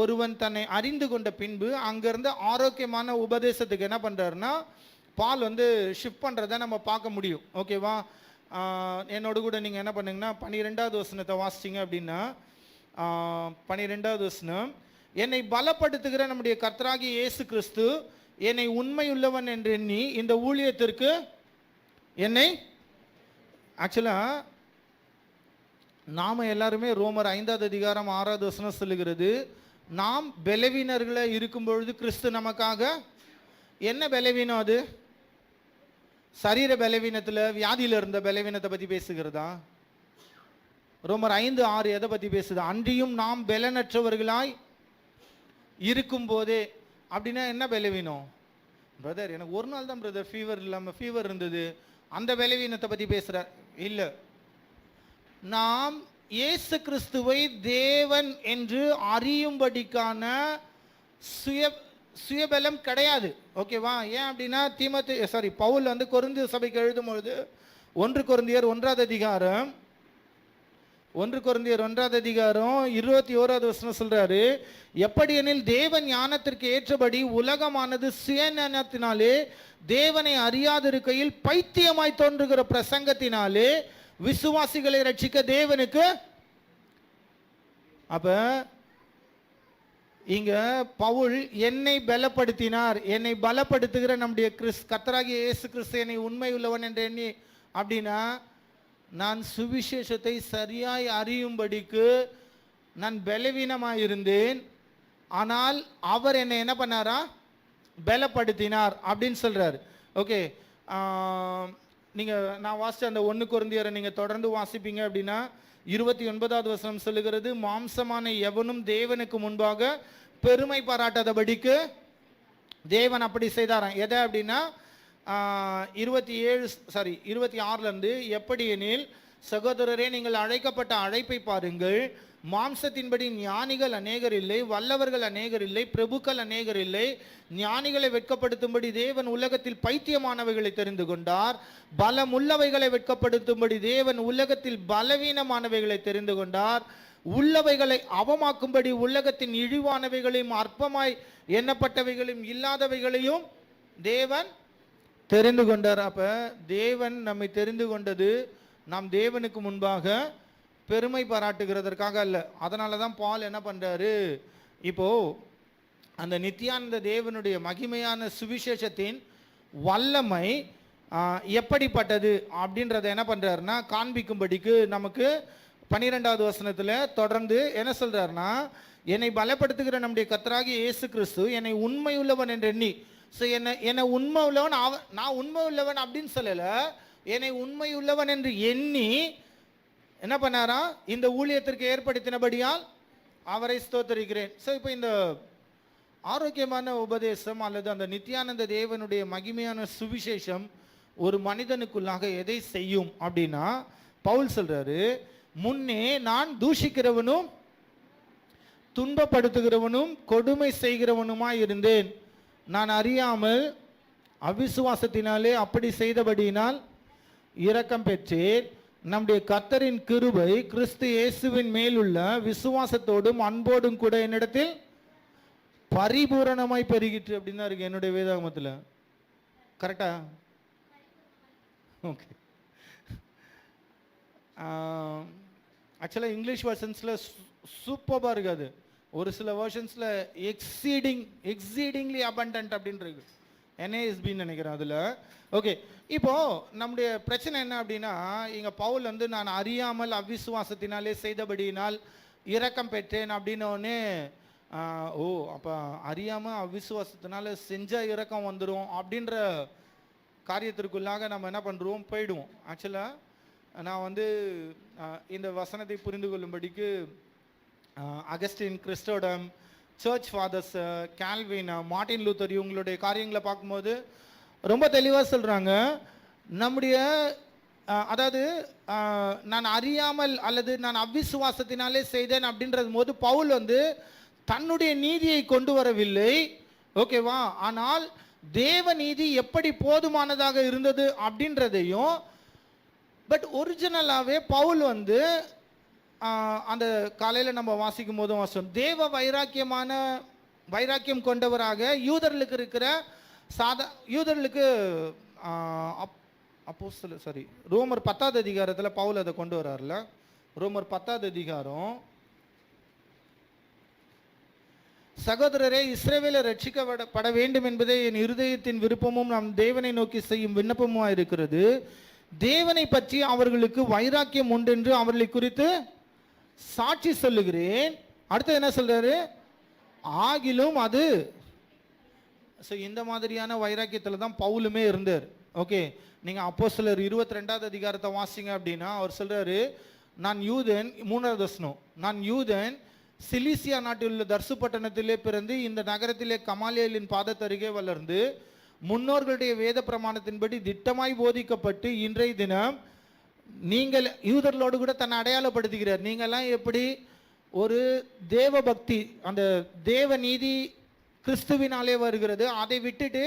[SPEAKER 1] ஒருவன் தன்னை அறிந்து கொண்ட பின்பு அங்கேருந்து ஆரோக்கியமான உபதேசத்துக்கு என்ன பண்ணுறாருன்னா பால் வந்து ஷிஃப்ட் பண்ணுறதை நம்ம பார்க்க முடியும். ஓகேவா? என்னோட கூட நீங்கள் என்ன பண்ணுங்கன்னா 12ஆவது வசனத்தை வாசிச்சிங்க அப்படின்னா, 12ஆவது வசனம், என்னை பலப்படுத்துகிற நம்முடைய கர்த்தராகிய இயேசு கிறிஸ்து என்னை உண்மையுள்ளவன் என்று எண்ணி இந்த ஊழியத்திற்கு என்னை, ஆக்சுவலாக நாம் எல்லாருமே ரோமர் 5ஆவது அதிகாரம் 6ஆவது வசனம் சொல்லுகிறது, நாம் பலவீனர்களை இருக்கும் பொழுது கிறிஸ்து நமக்காக, என்ன பலவீனம் அது? சரீர பலவீனத்தில் வியாதியில் இருந்த பலவீனத்தை பற்றி பேசுகிறதா? ரோமர் 5:6 எதை பற்றி பேசுது? அன்றியும் நாம் பலனற்றவர்களாய் இருக்கும் போதே. அப்படின்னா என்ன பலவீனம் பிரதர்? எனக்கு ஒரு நாள் தான் பிரதர் ஃபீவர் இல்லாமல் ஃபீவர் இருந்தது, அந்த பலவீனத்தை பற்றி பேசுகிறார்? இல்லை, நாம் இயேசு கிறிஸ்துவை தேவன் என்று அறியும்படிக்கான சுயபலம் கிடையாது. ஓகேவா? ஏன் அப்படின்னா பவுல் வந்து கொரிந்திய சபைக்கு எழுதும் பொழுது 1 கொரிந்தியர் 1ஆவது அதிகாரம் 21ஆவது வசனம் சொல்றாரு, எப்படி எனில் தேவன் ஞானத்திற்கு ஏற்றபடி உலகமானது சுயஞானத்தினாலே தேவனை அறியாதிருக்கையில் பைத்தியமாய் தோன்றுகிற பிரசங்கத்தினாலே விசுவாசிகளை ரட்சிக்க தேவனுக்கு. அப்ப இங்க பவுல் என்னை பலப்படுத்தினார், என்னை பலப்படுத்துகிற நம்முடைய கர்த்தராகிய இயேசு கிறிஸ்து என்னை உண்மை உள்ளவன் என்று எண்ணி, அப்படின்னா நான் சுவிசேஷத்தை சரியாய் அறியும்படிக்கு நான் பலவீனமாயிருந்தேன், ஆனால் அவர் என்னை என்ன பண்ணாரா, பலப்படுத்தினார் அப்படின்னு சொல்றாரு. ஓகே, நீங்கள் நான் வாசித்த அந்த 1 கொரிந்தியரை நீங்கள் தொடர்ந்து வாசிப்பீங்க அப்படின்னா 29ஆவது வசனம் சொல்லுகிறது, மாம்சமான எவனும் தேவனுக்கு முன்பாக பெருமை பாராட்டாதபடிக்கு தேவன் அப்படி செய்தாராம். எதை அப்படின்னா 26 எப்படி எனில், சகோதரரே நீங்கள் அழைக்கப்பட்ட அழைப்பை பாருங்கள், மாம்சத்தின்படி ஞானிகள் அநேகர் இல்லை, வல்லவர்கள் அநேகர் இல்லை, பிரபுக்கள் அநேகர் இல்லை. ஞானிகளை வெட்கப்படுத்தும்படி தேவன் உலகத்தில் பைத்தியமானவைகளை தெரிந்து கொண்டார், பலமுள்ளவைகளை வெட்கப்படுத்தும்படி தேவன் உலகத்தில் பலவீனமானவைகளை தெரிந்து கொண்டார், உள்ளவைகளை அவமாக்கும்படி உலகத்தின் இழிவானவைகளையும் அற்பமாய் எண்ணப்பட்டவைகளையும் இல்லாதவைகளையும் தேவன் தெரிந்து கொண்டார். அப்ப தேவன் நம்மை தெரிந்து கொண்டது நாம் தேவனுக்கு முன்பாக பெருமை பாராட்டுகிறதற்காக அல்ல. அதனால தான் பால் என்ன பண்றாரு, இப்போ அந்த நித்தியானந்த தேவனுடைய மகிமையான சுவிசேஷத்தின் வல்லமை எப்படிப்பட்டது அப்படின்றத என்ன பண்றாருன்னா காண்பிக்கும்படிக்கு நமக்கு 12ஆவது வசனத்துல தொடர்ந்து என்ன சொல்றாருன்னா, என்னை பலப்படுத்துகிற நம்முடைய கர்த்தராகிய இயேசு கிறிஸ்து என்னை உண்மை உள்ளவன் என்று எண்ணி. ஸோ என்னை உண்மை உள்ளவன், நான் உண்மை உள்ளவன் அப்படின்னு சொல்லல, என்னை உண்மை உள்ளவன் என்று எண்ணி என்ன பண்ணாரா, இந்த ஊழியத்திற்கு ஏற்படுத்தினபடியால் அவரை ஸ்தோத்தரிக்கிறேன். ஸோ இப்போ இந்த ஆரோக்கியமான உபதேசம் அல்லது அந்த நித்தியானந்த தேவனுடைய மகிமையான சுவிசேஷம் ஒரு மனிதனுக்குள்ளாக எதை செய்யும் அப்படின்னா, பவுல் சொல்றாரு, முன்னே நான் தூஷிக்கிறவனும் துன்பப்படுத்துகிறவனும் கொடுமை செய்கிறவனுமாய் இருந்தேன், நான் அறியாமல் அவிசுவாசத்தினாலே அப்படி செய்தபடியினால் இரக்கம் பெற்றேன். நம்முடைய கர்த்தரின் கிருபை கிறிஸ்து இயேசுவின் மேலுள்ள விசுவாசத்தோடும் அன்போடும் கூட என்னிடத்தில் பரிபூரணமாய் பெருகிற்று அப்படின்னு தான் இருக்கு என்னுடைய வேதாகமத்தில். கரெக்டா? ஓகே. ஆக்சுவலாக இங்கிலீஷ் வெர்ஷன்ஸில் சூப்பராக இருக்காது, ஒரு சில வெர்ஷன்ஸில் எக்ஸீடிங்லி அபண்டன்ட் அப்படின்னு இருக்கு, NASBன்னு நினைக்கிறேன் அதில். ஓகே, இப்போது நம்முடைய பிரச்சனை என்ன அப்படின்னா, இங்கே பவுல் வந்து நான் அறியாமல் அவிசுவாசத்தினாலே செய்தபடியினால் இரக்கம் பெற்றேன் அப்படின்னோடனே, ஓ அப்போ அறியாமல் அவிசுவாசத்தினால செஞ்சால் இரக்கம் வந்துடும் அப்படின்ற காரியத்திற்குள்ளாக நம்ம என்ன பண்ணுறோம், போயிடுவோம். ஆக்சுவலாக நான் வந்து இந்த வசனத்தை புரிந்து கொள்ளும்படிக்கு Augustine, Chrysostom, church fathers, Calvin, Martin Luther இவங்களுடைய காரியங்களை பார்க்கும்போது ரொம்ப தெளிவாக சொல்கிறாங்க. நம்முடைய அதாவது நான் அறியாமல் அல்லது நான் அவ்விசுவாசத்தினாலே செய்தேன் அப்படின்றது போது பவுல் வந்து தன்னுடைய நீதியை கொண்டு வரவில்லை, ஓகேவா? ஆனால் தேவ நீதி எப்படி போதுமானதாக இருந்தது அப்படின்றதையும், பட் ஒரிஜினலாகவே பவுல் வந்து அந்த காலையில் நம்ம வாசிக்கும் போதும் வாசம் தேவ வைராக்கியம் கொண்டவராக யூதர்களுக்கு இருக்கிற யூதர்களுக்கு ரோமர் 10வது அதிகாரத்தில் பவுல் அதை கொண்டு வர்றாருல. ரோமர் 10வது அதிகாரம், சகோதரரே, இஸ்ரவேலை ரட்சிக்கப்பட வேண்டும் என்பதே என் இருதயத்தின் விருப்பமும் நாம் தேவனை நோக்கி செய்யும் விண்ணப்பமும் இருக்கிறது. தேவனை பற்றி அவர்களுக்கு வைராக்கியம் உண்டென்று அவர்களை குறித்து சாட்சி சொல்லுகிறேன். அடுத்து என்ன சொல்றாரு? ஆகிலும் அது. இந்த மாதிரியான வைராக்கியத்தில் தான் பவுலுமே இருந்தார். ஓகே, நீங்கள் அப்போஸ்தலர் 22வது அதிகாரத்தை வாசிங்க அப்படின்னா அவர் சொல்றாரு, நான் யூதன், 3வது வசனம், நான் யூதன், சிலிசியா நாட்டில் உள்ள தர்சு பட்டணத்திலே பிறந்து இந்த நகரத்திலே கமாலியலின் பாதத்தருகே வளர்ந்து முன்னோர்களுடைய வேத பிரமாணத்தின்படி திட்டமாய் போதிக்கப்பட்டு இன்றைய தினம் நீங்கள் யூதர்களோடு கூட தன்னை அடையாளப்படுத்துகிறார். நீங்கள்லாம் எப்படி ஒரு தேவ பக்தி, அந்த தேவ நீதி கிறிஸ்துவினாலே வருகிறது, அதை விட்டுட்டு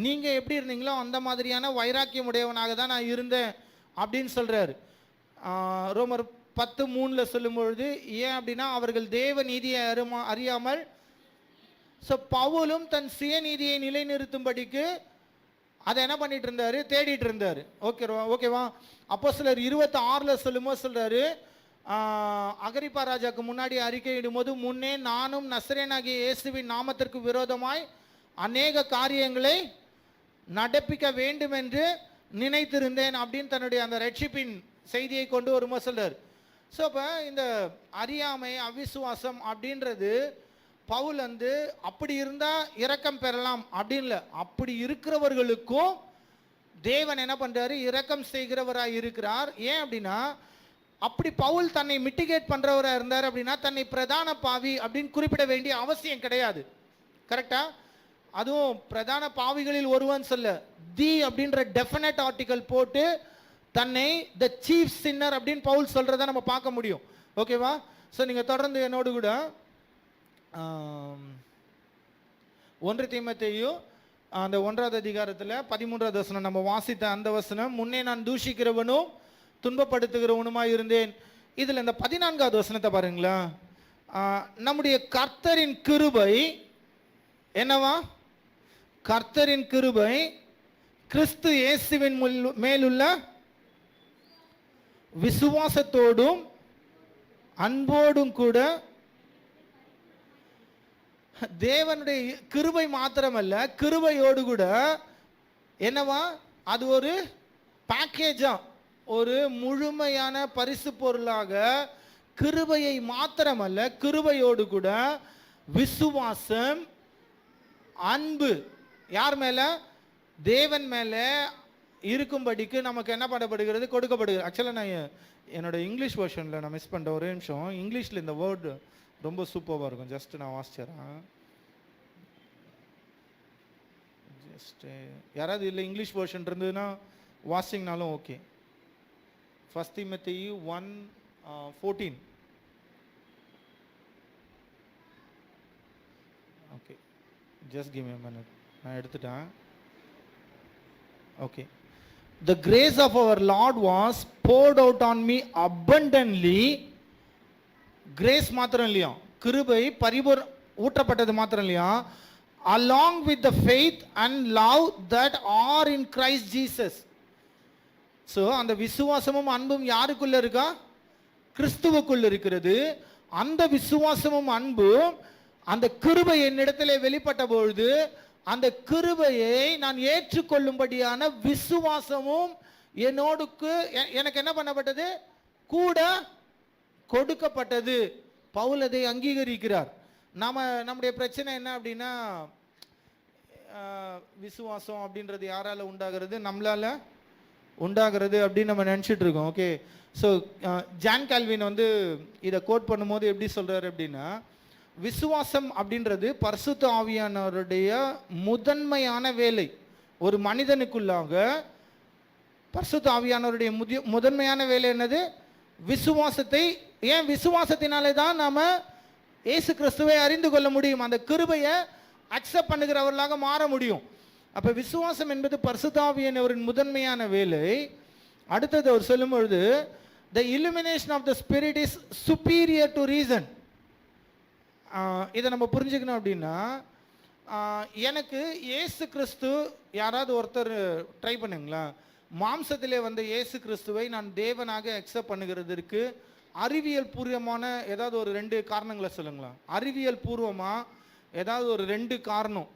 [SPEAKER 1] நீங்கள் எப்படி இருந்தீங்களோ அந்த மாதிரியான வைராக்கியம் உடையவனாக தான் நான் இருந்தேன் அப்படின்னு சொல்கிறார். ரோமர் 10:3 சொல்லும் பொழுது ஏன் அப்படின்னா அவர்கள் தேவ நீதியை அறியாமல். ஸோ பவுலும் தன் சுயநீதியை நிலைநிறுத்தும்படிக்கு அதை என்ன பண்ணிட்டு இருந்தாரு? தேடிட்டு இருந்தார். ஓகேவா? அப்போஸ்தலர் 26 சொல்லும்போது சொல்றாரு, அகிரிப்பா ராஜாக்கு முன்னாடி அறிக்கையிடும் போது, முன்னே நானும் நசரேனாகிய இயேசுவின் நாமத்திற்கு விரோதமாய் அநேக காரியங்களை நடப்பிக்க வேண்டும் என்று நினைத்திருந்தேன் அப்படின்னு தன்னுடைய அந்த ரட்சிப்பின் செய்தியை கொண்டு வரும்போது சொல்றாரு. ஸோ இப்போ இந்த அறியாமை, அவிசுவாசம் அப்படின்றது பவுல் வந்து அப்படி இருந்தால் இரக்கம் பெறலாம் அப்படின்னு இல்லை, அப்படி இருக்கிறவர்களுக்கும் தேவன் என்ன பண்ணுறாரு? இரக்கம் செய்கிறவராக இருக்கிறார். ஏன் அப்படின்னா அப்படி பவுல் தன்னை மிட்டிகேட் பண்ணுறவராக இருந்தார் அப்படின்னா தன்னை பிரதான பாவி அப்படின்னு குறிப்பிட வேண்டிய அவசியம் கிடையாது. கரெக்டா? அதுவும் பிரதான பாவிகளில் ஒருவன் சொல்ல, தி அப்படின்ற டெஃபினட் ஆர்டிகல் போட்டு தன்னை த சீஃப் சின்னர் அப்படின்னு பவுல் சொல்கிறத நம்ம பார்க்க முடியும். ஓகேவா? ஸோ நீங்கள் தொடர்ந்து என்னோடு கூட 1 தீமோத்தேயு அந்த 1வது அதிகாரத்தில் 13வது வசனம் நம்ம வாசித்த அந்த வசனம், முன்னே நான் தூஷிக்கிறவனும் துன்பப்படுத்துகிறவனுமாய் இருந்தேன். இதில் இந்த 14வது வசனத்தை பாருங்களா, நம்முடைய கர்த்தரின் கிருபை என்னவா? கர்த்தரின் கிருபை கிறிஸ்து இயேசுவின் மேலுள்ள விசுவாசத்தோடும் அன்போடும் கூட, தேவனுடைய கிருபை மாத்திரமல்ல, கிருபையோடு கூட என்னவா? அது ஒரு பேக்கேஜா, ஒரு முழுமையான பரிசு பொருளாக கிருபையை மாத்திரமல்ல, கிருபையோடு கூட விசுவாசம், அன்பு யார் மேல? தேவன் மேல இருக்கும்படிக்கு நமக்கு என்ன பண்ணப்படுகிறது? கொடுக்கப்படுகிறது. ஆக்சுவலாக நான் என்னோட இங்கிலீஷ் வெர்ஷனில் நான் மிஸ் பண்ணுற ஒரே நிமிஷம். இங்கிலீஷில் இந்த வேர்டு ரொம்ப சூப்பராக இருக்கும். ஜஸ்ட் நான் வாசிச்சிடறேன். ஜஸ்ட்டு யாராவது இல்லை இங்கிலீஷ் வெர்ஷன் இருந்ததுன்னா வாசிங்கனாலும் ஓகே. 1 தீமோத்தேயு 1:14. Okay, just give me a minute. நான் எடுத்துட்டேன். Okay. The grace of our Lord was poured out on me abundantly. Grace மாத்திரம் இல்லையா, கிருபை ஊற்றப்பட்டது மாத்திரம் இல்லையா, along with the faith and love that are in Christ Jesus. So அந்த விசுவாசமும் அன்பும் யாருக்குள்ள இருக்கா? கிறிஸ்துவுக்குள்ள இருக்கிறது. அந்த விசுவாசமும் அன்பும் அந்த கிருபை என்னிடத்திலே வெளிப்பட்ட பொழுது அந்த கிருபையை நான் ஏற்றுக்கொள்ளும்படியான விசுவாசமும் என்னோடுக்கு எனக்கு என்ன பண்ணப்பட்டது? கூட கொடுக்கப்பட்டது. பவுல் அதை அங்கீகரிக்கிறார். நம்முடைய பிரச்சனை என்ன அப்படின்னா, விசுவாசம் அப்படின்றது யாரால உண்டாகிறது? நம்மளால உண்டாகிறது அப்படின்னு நம்ம நினச்சிட்டு இருக்கோம். ஓகே, ஸோ ஜான் கால்வின் வந்து இதை கோட் பண்ணும்போது எப்படி சொல்கிறாரு அப்படின்னா, விசுவாசம் அப்படின்றது பரிசுத்த ஆவியானவருடைய முதன்மையான வேலை. ஒரு மனிதனுக்குள்ளாக பரிசுத்த ஆவியானவருடைய முதன்மையான வேலை என்னது? விசுவாசத்தை. ஏன்? விசுவாசத்தினாலே தான் நாம் இயேசு கிறிஸ்துவை அறிந்து கொள்ள முடியும், அந்த கிருபையை அக்செப்ட் பண்ணுகிறவர்களாக மாற முடியும். அப்போ விசுவாசம் என்பது பரிசுத்த ஆவியானவரின் முதன்மையான வேலை. அடுத்தது அவர் சொல்லும் பொழுது, the illumination of the spirit is superior to reason. இதை நம்ம புரிஞ்சுக்கணும் அப்படின்னா, எனக்கு இயேசு கிறிஸ்து, யாராவது ஒருத்தர் ட்ரை பண்ணுங்களா, மாம்சத்திலே வந்த இயேசு கிறிஸ்துவை நான் தேவனாக அக்செப்ட் பண்ணுகிறதுக்கு அறிவியல் பூர்வமான ஏதாவது ஒரு 2 காரணங்களை சொல்லுங்களா? அறிவியல் பூர்வமாக ஏதாவது ஒரு 2 காரணம்.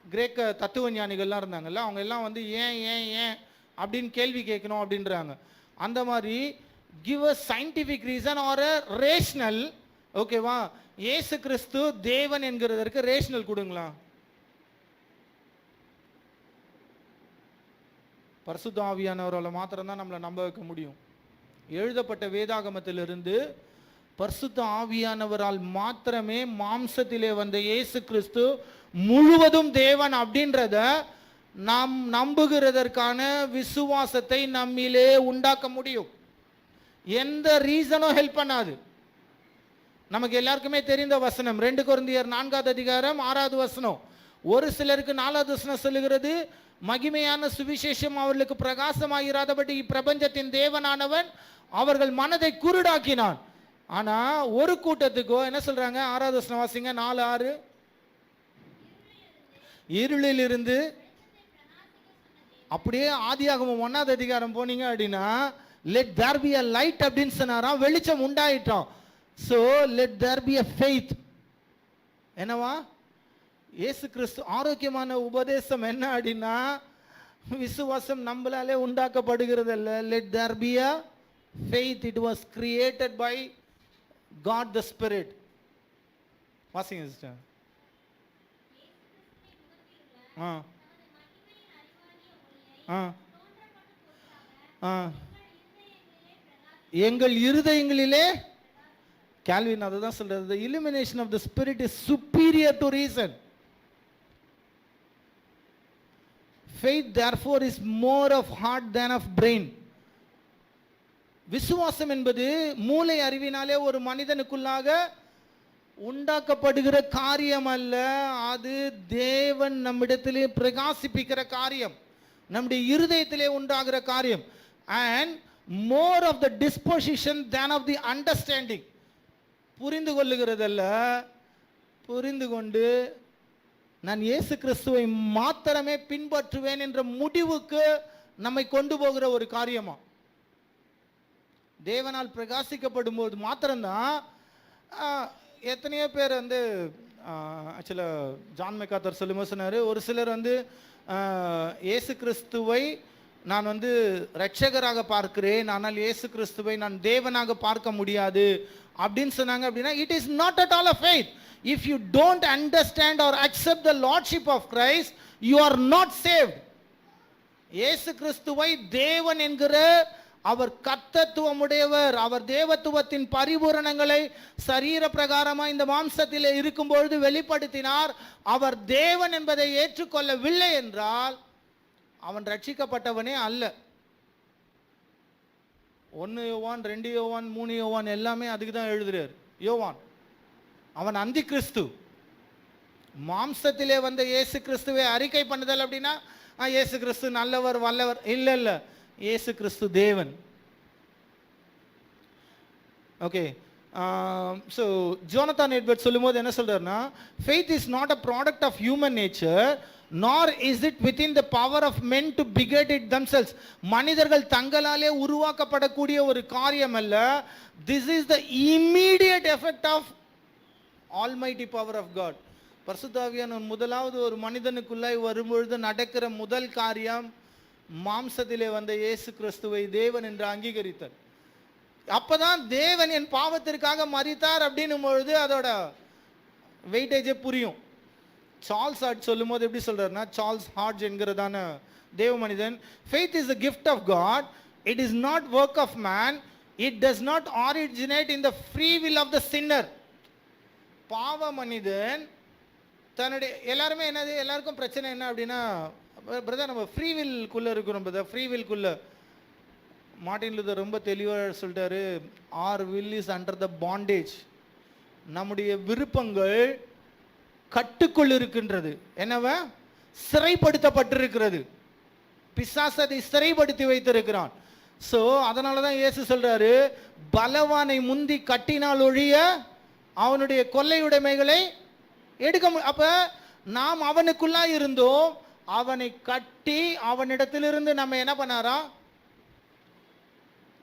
[SPEAKER 1] கிரேக்க தத்துவ ஞானிகள்லாம் இருந்தாங்கல்ல, அவங்க எல்லாம் வந்து ஏன் ஏன் ஏன் அப்படின்னு கேள்வி கேட்கணும் அப்படின்றாங்க. அந்த மாதிரி give a scientific reason or a rational. ஓகேவா? இயேசு கிறிஸ்து தேவன் என்கிறதற்கு ரேஷனல் கொடுங்களா? பரிசுத்த ஆவியானவரால் மாத்திரம்தான் நம்மளை நம்ப வைக்க முடியும். எழுதப்பட்ட வேதாகமத்திலிருந்து பரிசுத்த ஆவியானவரால் மாத்திரமே மாம்சத்திலே வந்த இயேசு கிறிஸ்து முழுவதும் தேவன் அப்படின்றத நாம் நம்புகிறதற்கான விசுவாசத்தை நம்மிலே உண்டாக்க முடியும். எந்த ரீசனும் ஹெல்ப் பண்ணாது. நமக்கு எல்லாருக்குமே தெரிந்த வசனம் 2 கொரிந்தியர் 4வது அதிகாரம் 6வது வசனம். ஒரு சிலருக்கு 4வது வசனம் சொல்லுகிறது, மகிமையான சுவிசேஷம் அவர்களுக்கு பிரகாசமாயிராதபடி இப்பிரபஞ்சத்தின் தேவனானவன் அவர்கள் மனதை குருடாக்கினான். ஆனா ஒரு கூட்டத்துக்கோ என்ன சொல்றாங்க? 6வது வசனம் வாசிங்க, 4:6. இருளில் இருந்து, அப்படியே ஆதியாகமம் 1வது அதிகாரம் போனீங்க அப்படின்னா, let there be a light அப்படின்னு சொன்னாராம், வெளிச்சம் உண்டாயிட்டோம். So let there be a faith. என்னவா? இயேசு கிறிஸ்து ஆரோக்கியமான உபதேசம் என்ன அப்படின்னா, விசுவாசம் நம்மளாலே உண்டாக்கப்படுகிறது அல்ல. Let there be a faith. It was created by God the Spirit. வாசிங்க சிஸ்டர். எங்கள் இருதயங்களிலே, கால்வின் அதை தான் சொல்றது, the illumination of the spirit is superior to reason. Faith therefore is more of heart than of brain. விசுவாசம் என்பது மூளை அறிவினாலே ஒரு மனிதனுக்குள்ளாக உண்டாக்கப்படுகிற காரியம் அல்ல, அது தேவன் நம்மிடத்திலே பிரகாசிப்பிக்கிற காரியம், நம்முடைய இருதயத்திலே உண்டாகிற காரியம். and more of the disposition than of the understanding. புரிந்து கொள்ளுகிறதல்ல, புரிந்து கொண்டு நான் இயேசு கிறிஸ்துவை மாத்திரமே பின்பற்றுவேன் என்ற முடிவுக்கு நம்மை கொண்டு போகிற ஒரு காரியமா. தேவனால் பிரகாசிக்கப்படும் போது மாத்திரம்தான். எத்தனையோ பேர் வந்து ஆக்சுவலாக ஜான் மெக்கார்த்தர் சொல்லும்போது சொன்னார், ஒரு சிலர் வந்து இயேசு கிறிஸ்துவை நான் வந்து இரட்சகராக பார்க்கிறேன், ஆனால் இயேசு கிறிஸ்துவை நான் தேவனாக பார்க்க முடியாது அப்படின்னு சொன்னாங்க. அப்படின்னா it is not at all a faith. If you don't understand or accept the lordship of Christ, you are not saved. இயேசு கிறிஸ்துவை தேவன் என்கிற அவர் கர்த்தத்துவமுடையவர், அவர் தேவத்துவத்தின் பரிபூரணங்களை சரீர பிரகாரமாக இந்த மாம்சத்திலே இருக்கும் பொழுது வெளிப்படுத்தினார். அவர் தேவன் என்பதை ஏற்றுக்கொள்ளவில்லை என்றால் அவன் ரட்சிக்கப்பட்டவனே அல்ல. 1 யோவான் 2 யோவான் 3 யோவான் எல்லாமே அதுக்கு தான் எழுதுறார். யோவான் அவன் அந்தி கிறிஸ்து. மாம்சத்திலே வந்த இயேசு கிறிஸ்துவை அறிக்கை பண்ணுதல் அப்படின்னா இயேசு கிறிஸ்து நல்லவர் வல்லவர் இல்லை இல்லை, இயேசு கிறிஸ்து தேவன். ஓகே, ஸோ ஜோனத்தான் எட்வர்ட் சொல்லும்போது என்ன சொல்றாருன்னா, faith is not a product of human nature nor is it within the power of men to beget it themselves. மனிதர்கள் தங்களாலே உருவாக்கப்படக்கூடிய ஒரு காரியம் அல்ல. This is the immediate effect of almighty power of God. பரிசுத்த ஆவியானவர் முதலாவது ஒரு மனிதனுக்குள்ளாய் வரும்பொழுது நடக்கிற முதல் காரியம் மாம்சத்திலே வந்த இயேசு கிறிஸ்துவை தேவன் என்று அங்கீகரித்தார். அப்பதான் தேவன் என் பாவத்திற்காக மரித்தார் அப்படின்னும் பொழுது அதோட வெயிட்டேஜே புரியும். சார்ல்ஸ் ஹார்ட் சொல்லும்போது எப்படி சொல்றாருன்னா, சார்ல்ஸ் ஹார்ட் என்கிறதான தேவ மனிதன், faith is a gift of God, it is not work of man, it does not originate in the free will of the sinner. பாவ மனிதன் தன்னுடைய எல்லாருமே என்னது, எல்லாருக்கும் பிரச்சனை என்ன அப்படின்னா, பிரதர் நம்ம ஃப்ரீ வில்குள்ளே இருக்கிறோம் பிரதர், ஃப்ரீ வில்குள்ள. மார்ட்டின் லூதர் ரொம்ப தெளிவாக சொல்லிட்டாரு, our will is under the bondage. நம்முடைய விருப்பங்கள் கட்டுக்குள் இருக்கின்றது, என்னவ சிறைப்படுத்தப்பட்டிருக்கிறது. பிசாசு அதை சிறைப்படுத்தி வைத்திருக்கிறான். ஸோ அதனால தான் இயேசு சொல்றாரு, பலவானை முந்தி கட்டினால் ஒழிய அவனுடைய கொள்ளையுடைமைகளை எடுக்க அப்ப நாம் அவனுக்குள்ளா இருந்தோம், அவனை கட்டி அவனிடத்திலிருந்து நம்ம என்ன பண்ணாரா,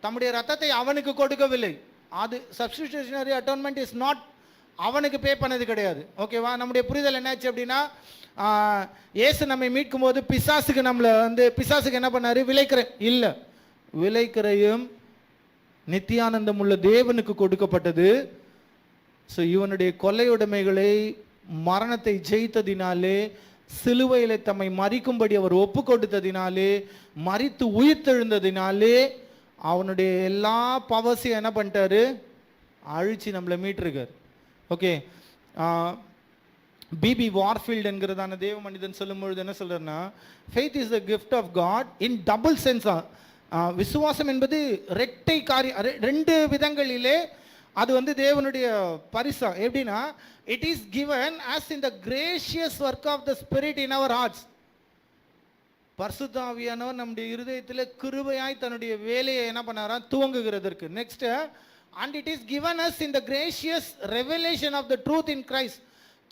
[SPEAKER 1] தம்முடைய ரத்தத்தை அவனுக்கு கொடுக்கவில்லை. அது சப்ஸ்டிடியூஷனரி அட்டோன்மெண்ட் இஸ் நாட், அவனுக்கு பே பண்ணது கிடையாது. ஓகேவா? நம்முடைய புரிதல் என்னாச்சு அப்படின்னா, இயேசு நம்மை மீட்கும் போது பிசாசுக்கு நம்மளை பிசாசுக்கு என்ன பண்ணாரு, விலைக்கிற இல்லை, விலைக்கிறையும் நித்தியானந்தம் உள்ள தேவனுக்கு கொடுக்கப்பட்டது. ஸோ இவனுடைய கொள்ளையுடைமைகளை மரணத்தை ஜெயித்ததினாலே, சிலுவையில் தம்மை மறிக்கும்படி அவர் ஒப்பு கொடுத்ததினாலே, மறித்து உயிர்த்தெழுந்ததினாலே அவனுடைய எல்லா பவர்ஸையும் என்ன பண்ணிட்டாரு, அழிச்சு நம்மளை மீட்டிருக்கார். ஓகே, பிபி வார்ஃபீல்ட் என்கிறதான தேவ மனிதன் சொல்லும் பொழுது என்ன சொல்றாருன்னா, faith is the gift of God in double சென்ஸா. விசுவாசம் என்பது ரெட்டை காரியம், ரெண்டு விதங்களிலே அது தேவனுடைய பரிசா. எப்படின்னா, it is given as in the gracious work of the spirit in our hearts. பரிசுத்த ஆவியானவர் நம்முடைய இருதயத்தில் கிருபையாய் தன்னுடைய வேலையை என்ன பண்ணாரா, துவங்குகிறதற்கு. Next, and it is given us in the gracious revelation of the truth in Christ.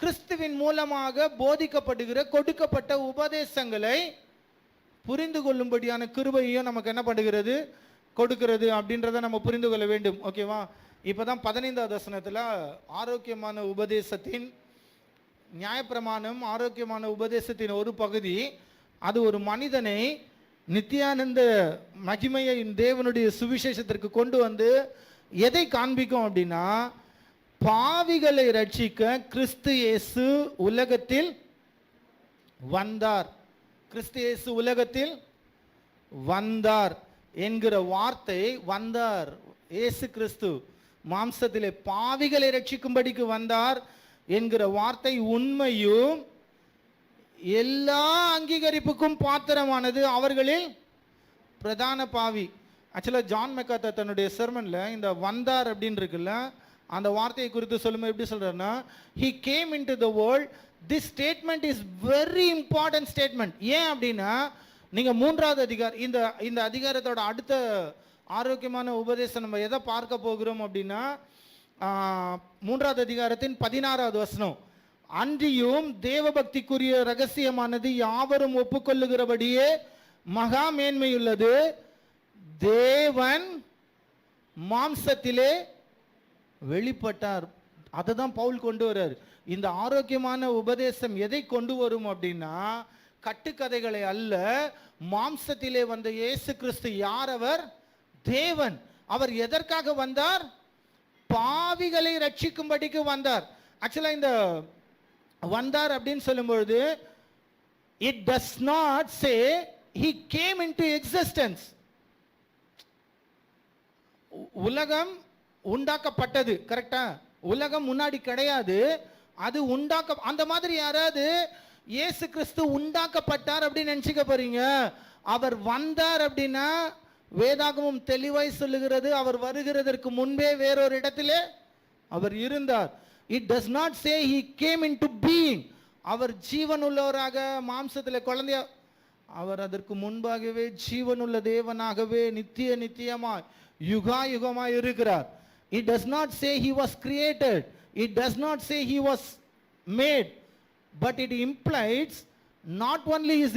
[SPEAKER 1] கிறிஸ்துவின் மூலமாக போதிக்கப்படுகிற கொடுக்கப்பட்ட உபதேசங்களை புரிந்து கொள்ளும்படியான கிருபையும் நமக்கு என்ன பண்ணுகிறது, கொடுக்கிறது அப்படின்றத நம்ம புரிந்து கொள்ள வேண்டும். ஓகேவா? இப்போதான் 15வது வசனத்தில் ஆரோக்கியமான உபதேசத்தின் நியாயப்பிரமாணம், ஆரோக்கியமான உபதேசத்தின் ஒரு பகுதி, அது ஒரு மனிதனை நித்தியானந்த மகிமையை தேவனுடைய சுவிசேஷத்திற்கு கொண்டு வந்து எதை காண்பிக்கும் அப்படின்னா, பாவிகளை ரட்சிக்க கிறிஸ்து இயேசு உலகத்தில் வந்தார். கிறிஸ்து இயேசு உலகத்தில் வந்தார் என்கிற வார்த்தை, வந்தார் இயேசு கிறிஸ்து மாம்சத்திலே பாவிகளை ரட்சிக்கும்படிக்கு வந்தார் என்கிற வார்த்தை உண்மையும் எல்லா அங்கீகரிப்புக்கும் பாத்திரமானது. அவர்களில் பிரதான பாவி. ஆக்சுவலாக ஜான் மெக்காத்தா தன்னுடைய செர்மன்ல இந்த வந்தார் அப்படின்னு இருக்குல்ல, அந்த வார்த்தையை குறித்து சொல்லும்போது எப்படி சொல்றாருன்னா, he came into the world. this statement is very important statement. ஏன் அப்படின்னா, நீங்க 3வது அதிகாரம், இந்த அதிகாரத்தோட அடுத்த ஆரோக்கியமான உபதேசம் நம்ம எதை பார்க்க போகிறோம் அப்படின்னா, 3வது அதிகாரத்தின் 16வது வசனம், அன்றியும் தேவபக்திக்குரிய ரகசியமானது யாவரும் ஒப்புக்கொள்ளுகிறபடியே மகா மேன்மையுள்ளது, தேவன் மாம்சத்திலே வெளிப்பட்டார். அதை தான் பவுல் கொண்டு வர்றார். இந்த ஆரோக்கியமான உபதேசம் எதை கொண்டு வரும் அப்படின்னா, கட்டுக்கதைகளை அல்ல, மாம்சத்திலே வந்த இயேசு கிறிஸ்து யார்? அவர் தேவன். அவர் எதற்காக வந்தார்? பாவிகளை ரட்சிக்கும்படிக்கு வந்தார். ஆக்சுவலா இந்த வந்தார் அப்படின்னு சொல்லும் பொழுது, it does not say he came into existence. உலகம் உண்டாக்கப்பட்டது, கரெக்டா? உலகம் முன்னாடி கிடையாது, அது உண்டாக்க, அந்த மாதிரி யாராவது இயேசு கிறிஸ்து உண்டாக்கப்பட்டார் அப்படின்னு நினைச்சுக்க போறீங்க. அவர் வந்தார் அப்படின்னா வேதாகமும் தெளிவாய் சொல்லுகிறது, அவர் வருகிறதற்கு முன்பே வேறொரு இடத்திலே அவர் இருந்தார். It does not say he came into being. அவர் ஜீவன் உள்ளவராக மாம்சத்திலே குழந்தைய, அவர் அதற்கு முன்பாகவே ஜீவனுள்ள தேவனாகவே நித்தியமாய் யுகா யுகமாய் இருக்கிறார். It does not say he was created. It does not say he was made. But it implies not only his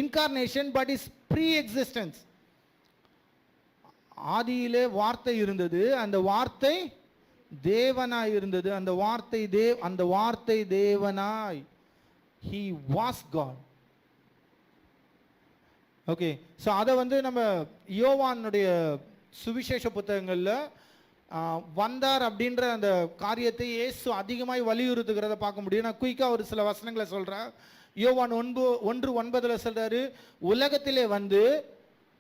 [SPEAKER 1] incarnation but his pre-existence. ஆதியிலே வார்த்தை இருந்தது, அந்த வார்த்தை தேவனாய் இருந்தது, அந்த வார்த்தை தேவனாய். He was God. Okay, so அதை நம்ம யோவானுடைய சுவிசேஷ புத்தகங்களில் வந்தார் அப்படின்ற அந்த காரியத்தை இயேசு அதிகமாய் வலியுறுத்துகிறத பார்க்க முடியும். நான் குயிக்காக ஒரு சில வசனங்களை சொல்கிறேன். யோவான் 1:9 சொல்றாரு, உலகத்திலே வந்து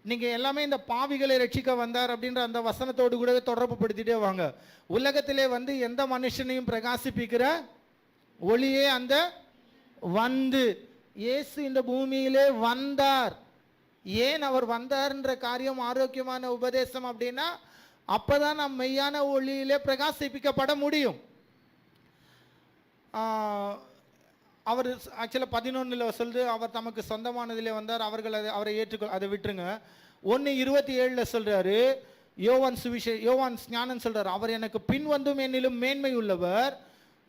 [SPEAKER 1] நீங்கள் எல்லாமே இந்த பாவிகளை ரட்சிக்க வந்தார் அப்படின்ற அந்த வசனத்தோடு கூடவே தொடர்பு படுத்திட்டே வாங்க. உலகத்திலே வந்து எந்த மனுஷனையும் பிரகாசிப்பிக்கிற ஒளியே அந்த வந்து இயேசு இந்த பூமியிலே வந்தார். ஏன் அவர் வந்தார்ன்ற காரியம் ஆரோக்கியமான உபதேசம் அப்படின்னா அப்பதான் நாம் மெய்யான ஒளியிலே பிரகாசிப்பிக்கப்பட முடியும். அவர் ஆக்சுவலாக 11 சொல்லுது, அவர் தமக்கு சொந்தமானதிலே வந்தார், அவர்கள் அவரை ஏற்றுக்கொள், அதை விட்டுருங்க. 1:27 சொல்றாரு, யோவான் ஞானன் சொல்றாரு, அவர் எனக்கு பின் வந்தும் என்னிலும் மேன்மை உள்ளவர்.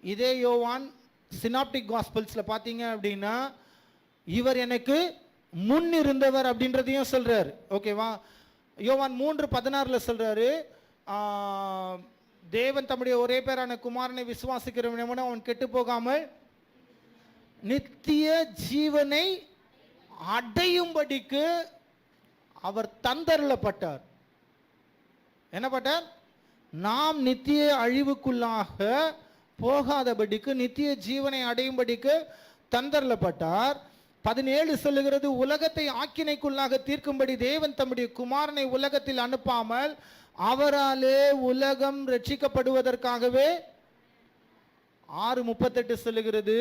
[SPEAKER 1] இதே யோவான் சினாப்டிக் காஸ்பல்ஸ்ல பார்த்தீங்க அப்படின்னா இவர் எனக்கு முன் இருந்தவர் அப்படின்றதையும் சொல்றாரு. ஓகேவா? யோவான் 3:16 சொல்றாரு, தேவன் தம்முடைய ஒரே பேரான குமாரனை விசுவாசிக்கிறவன் அவன் கெட்டு போகாமல் நித்திய ஜீவனை அடையும்படிக்கு அவர் தந்தருளப்பட்டார். என்ன பட்டார்? நாம் நித்திய அழிவுக்குள்ளாக போகாதபடிக்கு நித்திய ஜீவனை அடையும்படிக்கு தந்தருளப்பட்டார். 17 சொல்லுகிறது, உலகத்தை ஆக்கினைக்குள்ளாக தீர்க்கும்படி தேவன் தம்முடைய குமாரனை உலகத்தில் அனுப்பாமல் அவராலே உலகம் ரட்சிக்கப்படுவதற்காகவே. 6:38 சொல்லுகிறது,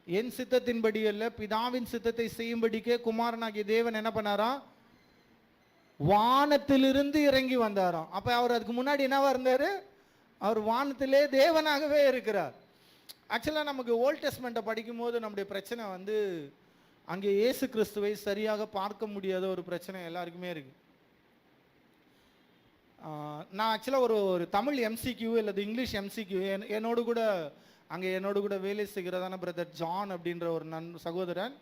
[SPEAKER 1] என் சித்தத்தின்படி அல்ல பிதாவின் சித்தத்தை செய்யும்படிக்கே குமாரனாகிய தேவன் என்ன பண்ணாராம்? வானத்திலிருந்து இறங்கி வந்தாராம். அப்ப அவர் அதுக்கு முன்னாடி என்னவா இருந்தாரு? அவர் வானத்திலே தேவனாகவே இருக்கிறார். ஆக்சுவலாக நமக்கு ஓல்ட் டெஸ்ட்மெண்ட்டை படிக்கும் போது நம்முடைய பிரச்சனை வந்து அங்கே இயேசு கிறிஸ்துவை சரியாக பார்க்க முடியாத ஒரு பிரச்சனை எல்லாருக்குமே இருக்கு. நான் ஆக்சுவலாக ஒரு தமிழ் எம்சிக்யூ அல்லது இங்கிலீஷ் எம்சிக்யூ என்னோடு கூட வேலை செய்கிறதான பிரதர் ஜான் அப்படின்ற ஒரு சகோதரன்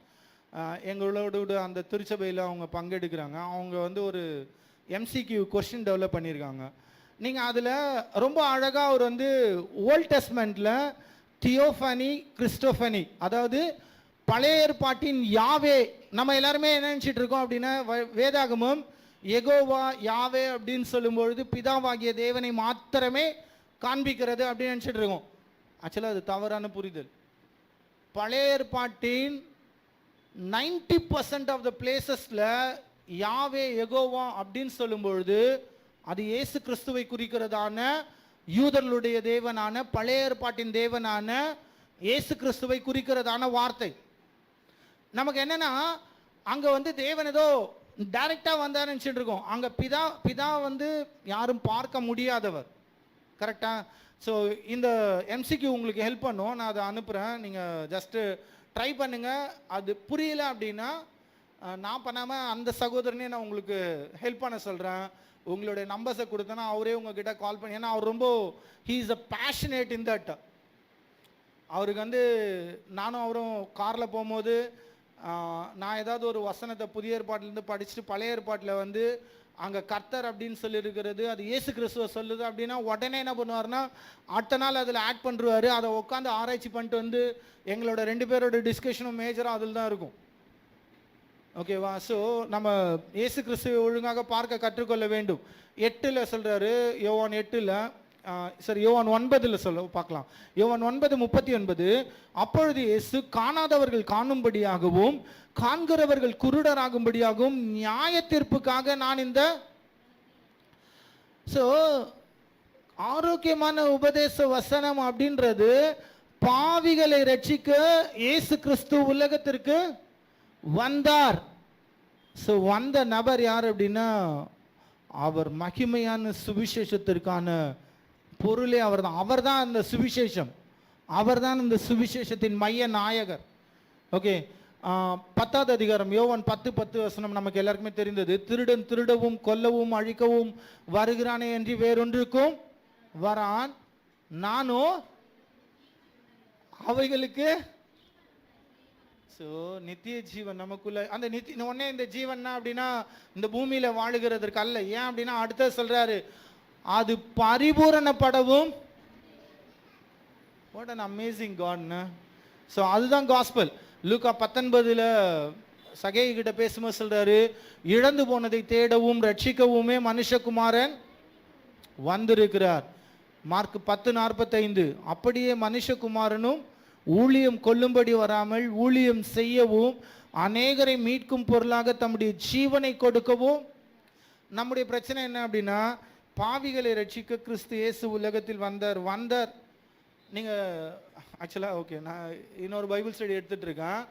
[SPEAKER 1] எங்களோடு கூட அந்த திருச்சபையில் அவங்க பங்கெடுக்கிறாங்க. அவங்க வந்து ஒரு எம்சிக்யூ கொஸ்டின் டெவலப் பண்ணியிருக்காங்க. நீங்கள் அதில் ரொம்ப அழகாக அவர் வந்து ஓல்ட் டெஸ்ட்மெண்ட்டில் தியோஃபனி கிறிஸ்டோஃபனி, அதாவது பழைய ஏற்பாட்டின் யாவே, நம்ம எல்லாருமே என்ன நினச்சிட்டு இருக்கோம் அப்படின்னா வேதாகமம் எகோவா யாவே அப்படின்னு சொல்லும்பொழுது பிதாவாகிய தேவனை மாத்திரமே காண்பிக்கிறது அப்படின்னு நினச்சிட்டு இருக்கோம். ஆக்சுவலாக அது தவறான புரிதல். பழைய ஏற்பாட்டின் 90% ஆஃப் த பிளேசஸில் யாவே எகோவா அப்படின்னு சொல்லும்பொழுது அது இயேசு கிறிஸ்துவை குறிக்கிறதான யூதர்களுடைய தேவனான பழைய ஏற்பாட்டின் தேவனான இயேசு கிறிஸ்துவை குறிக்கிறதான வார்த்தை. நமக்கு என்னன்னா அங்க வந்து தேவன் ஏதோ டைரக்டா வந்தார் நினைச்சிட்டு இருக்கோம். அங்க பிதா வந்து யாரும் பார்க்க முடியாதவர். கரெக்டா? ஸோ இந்த எம்சிக்யூ உங்களுக்கு ஹெல்ப் பண்ணும், நான் அதை அனுப்புகிறேன். நீங்கள் ஜஸ்ட்டு ட்ரை பண்ணுங்கள். அது புரியல அப்படின்னா நான் பண்ணாமல் அந்த சகோதரனே நான் உங்களுக்கு ஹெல்ப் பண்ண சொல்கிறேன். உங்களுடைய நம்பர்ஸை கொடுத்தேன்னா அவரே உங்ககிட்ட கால் பண்ணி, ஏன்னா அவர் ரொம்ப he is a passionate in that. அவருக்கு வந்து நானும் அவரும் காரில் போகும்போது நான் ஏதாவது ஒரு வசனத்தை புதிய ஏற்பாட்டிலேருந்து படிச்சுட்டு பழைய ஏற்பாட்டில் வந்து அங்கே கர்த்தர் அப்படின்னு சொல்லியிருக்கிறது அது இயேசு கிறிஸ்துவ சொல்லுது அப்படின்னா உடனே என்ன பண்ணுவார்னா அடுத்த நாள் அதில் ஆட் பண்ணுவார். அதை உட்காந்து ஆராய்ச்சி பண்ணிட்டு வந்து எங்களோட 2 பேரோட டிஸ்கஷனும் மேஜராக அதில் தான் இருக்கும். ஓகேவா? ஸோ நம்ம இயேசு கிறிஸ்துவை ஒழுங்காக பார்க்க கற்றுக்கொள்ள வேண்டும். 8 சொல்கிறாரு, யோவான் 8 யோவான் 9 சொல்ல பார்க்கலாம். யோவான் 9:39 அப்பொழுது இயேசு காணாதவர்கள் காணும்படியாகவும் காண்கிறவர்கள் குருடராகும்படியாகவும் நியாய தீர்ப்புக்காக நான் இந்த ஆரோக்கியமான உபதேச வசனம் அப்படின்றது பாவிகளை ரட்சிக்க இயேசு கிறிஸ்து உலகத்திற்கு வந்தார். ஸோ வந்த நபர் யார் அப்படின்னா அவர் மகிமையான சுவிசேஷத்திற்கான பொருளே அவர் தான் அந்த சுவிசேஷம். அவர் தான் இந்த சுவிசேஷத்தின் மைய நாயகர். ஓகே, 10வது அதிகாரம் யோவான் 10:10 நமக்கு எல்லாருக்குமே தெரிந்தது. திருடன் திருடவும் கொல்லவும் அழிக்கவும் வருகிறானே என்று வேறொன்றுக்கும் வரான், நானோ அவைகளுக்கு நித்திய ஜீவன் நமக்குள்ள அந்த உடனே இந்த ஜீவன் அப்படின்னா இந்த பூமியில வாழுகிறதற்கு அல்ல. ஏன் அப்படின்னா அடுத்த சொல்றாரு அது பரிபூரணப்படவும். What an amazing God. So அதுதான் காஸ்பல். லூக்கா 19 சகை கிட்ட பேசும்போது சொல்றாரு இழந்து போனதை தேடவும் ரட்சிக்கவுமே மனுஷகுமாரன் வந்திருக்கிறார். மார்க் 10:45. அப்படியே மனுஷகுமாரனும் ஊழியம் கொள்ளும்படி வராமல் ஊழியம் செய்யவும் அநேகரை மீட்கும் பொருளாக தம்முடைய ஜீவனை கொடுக்கவும். நம்முடைய பிரச்சனை என்ன அப்படின்னா, பாவிகளை ரட்சிக்க கிறிஸ்து இயேசு உலகத்தில் வந்தார். நீங்கள் ஆக்சுவலாக ஓகே, நான் இன்னொரு பைபிள் ஸ்டடி எடுத்துகிட்டு இருக்கேன்.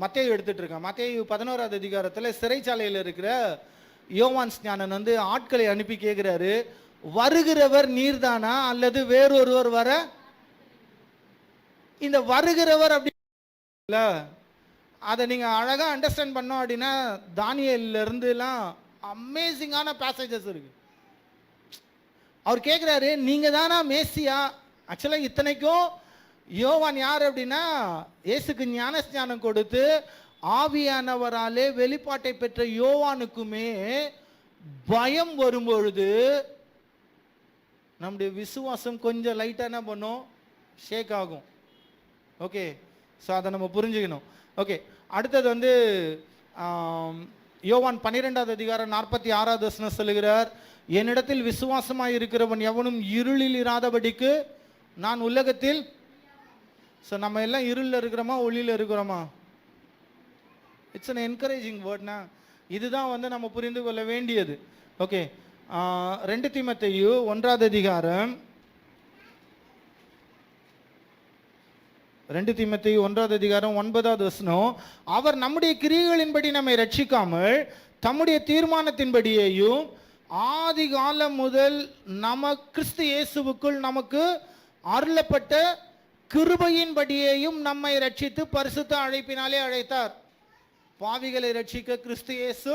[SPEAKER 1] மத்தேயு எடுத்துகிட்டு இருக்கேன். மத்தேயு 11வது அதிகாரத்தில் சிறைச்சாலையில் இருக்கிற யோவான் ஸ்நானன் வந்து ஆட்களை அனுப்பி கேட்குறாரு, வருகிறவர் நீர்தானா அல்லது வேறொருவர் வர? இந்த வருகிறவர் அப்படி அதை நீங்கள் அழகாக அண்டர்ஸ்டாண்ட் பண்ணோம் அப்படின்னா தானியேலிருந்துலாம் அமேசிங்கான பேசேஜஸ் இருக்கு. அவர் கேட்குறாரு, நீங்கள் தானா மேசியா? ஆக்சுவலாக இத்தனைக்கும் யோவான் யார் அப்படின்னா, இயேசுக்கு ஞானஸ்நானம் கொடுத்து ஆவியானவராலே வெளிப்பாட்டை பெற்ற யோவானுக்குமே பயம் வரும்பொழுது நம்முடைய விசுவாசம் கொஞ்சம் லைட்டாக என்ன பண்ணும், ஷேக் ஆகும். ஓகே, ஸோ அதை நம்ம புரிஞ்சுக்கணும். ஓகே, அடுத்தது வந்து யோவான் 12வது அதிகாரம் 46வது வசனம் சொல்லுகிறார், என்னிடத்தில் விசுவாசமாக இருக்கிறவன் எவனும் இருளில் இராதபடிக்கு நான் உலகத்தில். ஸோ நம்ம எல்லாம் இருளில் இருக்கிறோமா ஒளியில் இருக்கிறோமா? இட்ஸ் அன் என்கரேஜிங் வேர்ட்னா, இதுதான் வந்து நம்ம புரிந்து கொள்ள வேண்டியது. ஓகே, 2 தீமோத்தேயு 1வது அதிகாரம் 2 தீமோத்தேயு 1வது அதிகாரம் 9வது வசனம், அவர் நம்முடைய கிரியைகளின்படி நம்மை ரட்சிக்காமல் தம்முடைய தீர்மானத்தின்படியேயும் ஆதி காலம் முதல் கிறிஸ்து இயேசுவுக்குள் நமக்கு அருளப்பட்ட கிருபையின்படியேயும் நம்மை ரட்சித்து பரிசுத்த அழைப்பினாலே அழைத்தார். பாவிகளை ரட்சிக்க கிறிஸ்து இயேசு.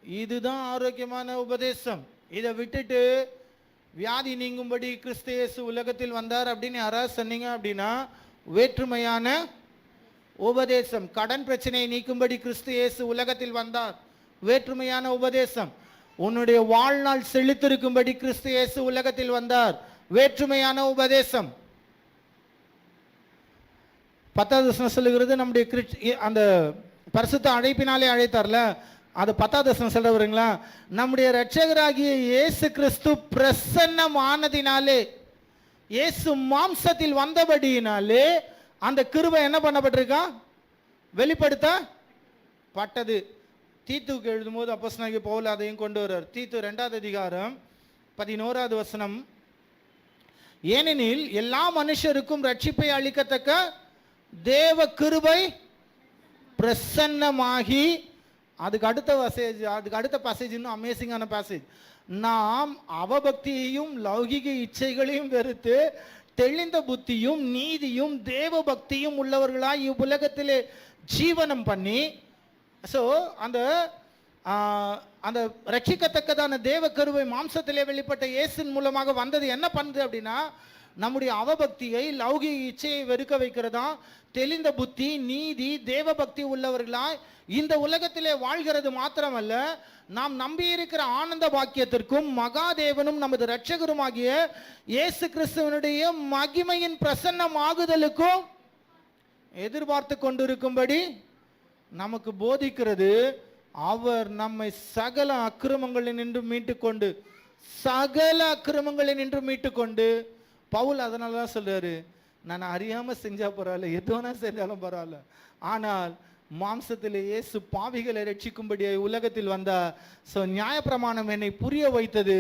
[SPEAKER 1] இதுதான் ஆரோக்கியமான உபதேசம். இதை விட்டுட்டு வியாதி நீங்கும்படி கிறிஸ்து இயேசு உலகத்தில் வந்தார் அப்படின்னு யாராவது சொன்னீங்க அப்படின்னா வேற்றுமையான உபதேசம். கடன் பிரச்சனையை நீக்கும்படி கிறிஸ்து இயேசு உலகத்தில் வந்தார், வேற்றுமையான உபதேசம். உன்னுடைய வாழ்நாள் செழித்திருக்கும்படி கிறிஸ்து இயேசு உலகத்தில் வந்தார், வேற்றுமையான உபதேசம். 10வது வசனம் சொல்லுகிறது, நம்முடைய அந்த பரிசுத்த அழைப்பினாலே அழைத்தார்ல, அது 10வது வசனம் சொல்றவருங்களா, நம்முடைய இரட்சகராகிய இயேசு கிறிஸ்து பிரசன்னமானதினாலே, இயேசு மாம்சத்தில் வந்தபடியினாலே அந்த கிருபை என்ன பண்ணப்பட்டிருக்கா, வெளிப்படுத்தப்பட்டது. தீத்துக்கு எழுதும்போது அப்போஸ்தலனாகிய பவுல் அதையும் கொண்டு வர்றார். தீத்து 2வது அதிகாரம் 11வது வசனம், ஏனெனில் எல்லா மனுஷருக்கும் ரட்சிப்பை அளிக்கத்தக்க தேவ கிருபை பிரசன்னமாகி. அதுக்கு அடுத்த பாசேஜ் இன்னும் அமேசிங்கான பாசேஜ். நாம் அவபக்தியையும் லௌகிக இச்சைகளையும் வெறுத்து தெளிந்த புத்தியும் நீதியும் தேவ பக்தியும் உள்ளவர்களாய் இவ்வுலகத்திலே ஜீவனம் பண்ணி. ஸோ அந்த ரட்சிக்கத்தக்கதான தேவ கருவை மாம்சத்திலே வெளிப்பட்ட இயேசின் மூலமாக வந்தது என்ன பண்ணுது அப்படின்னா, நம்முடைய அவபக்தியை லௌகிக இச்சையை வெறுக்க வைக்கிறதா, தெளிந்த புத்தி நீதி தேவ பக்தி உள்ளவர்களாய் இந்த உலகத்திலே வாழ்கிறது மாத்திரமல்ல, நாம் நம்பியிருக்கிற ஆனந்த பாக்கியத்திற்கும் மகாதேவனும் நமது இரட்சகருமாகிய இயேசு கிறிஸ்துவனுடைய மகிமையின் பிரசன்னமாகுதலுக்கும் எதிர்பார்த்து கொண்டிருக்கும்படி நமக்கு போதிக்கிறது. அவர் நம்மை சகல அக்கிரமங்களில் நின்று மீட்டுக்கொண்டு, சகல அக்கிரமங்களில் நின்று மீட்டுக்கொண்டு. பவுல் அதனால தான் சொல்றாரு, நான் அறியாம செஞ்சா பரவாயில்ல, எதுனா செஞ்சாலும் பரவாயில்ல, ஆனால் மாம்சத்திலே இயேசு பாவிகளை ரட்சிக்கும்படி உலகத்தில் வந்தா. ஸோ நியாயப்பிரமாணம் என்னை புரிய வைத்தது,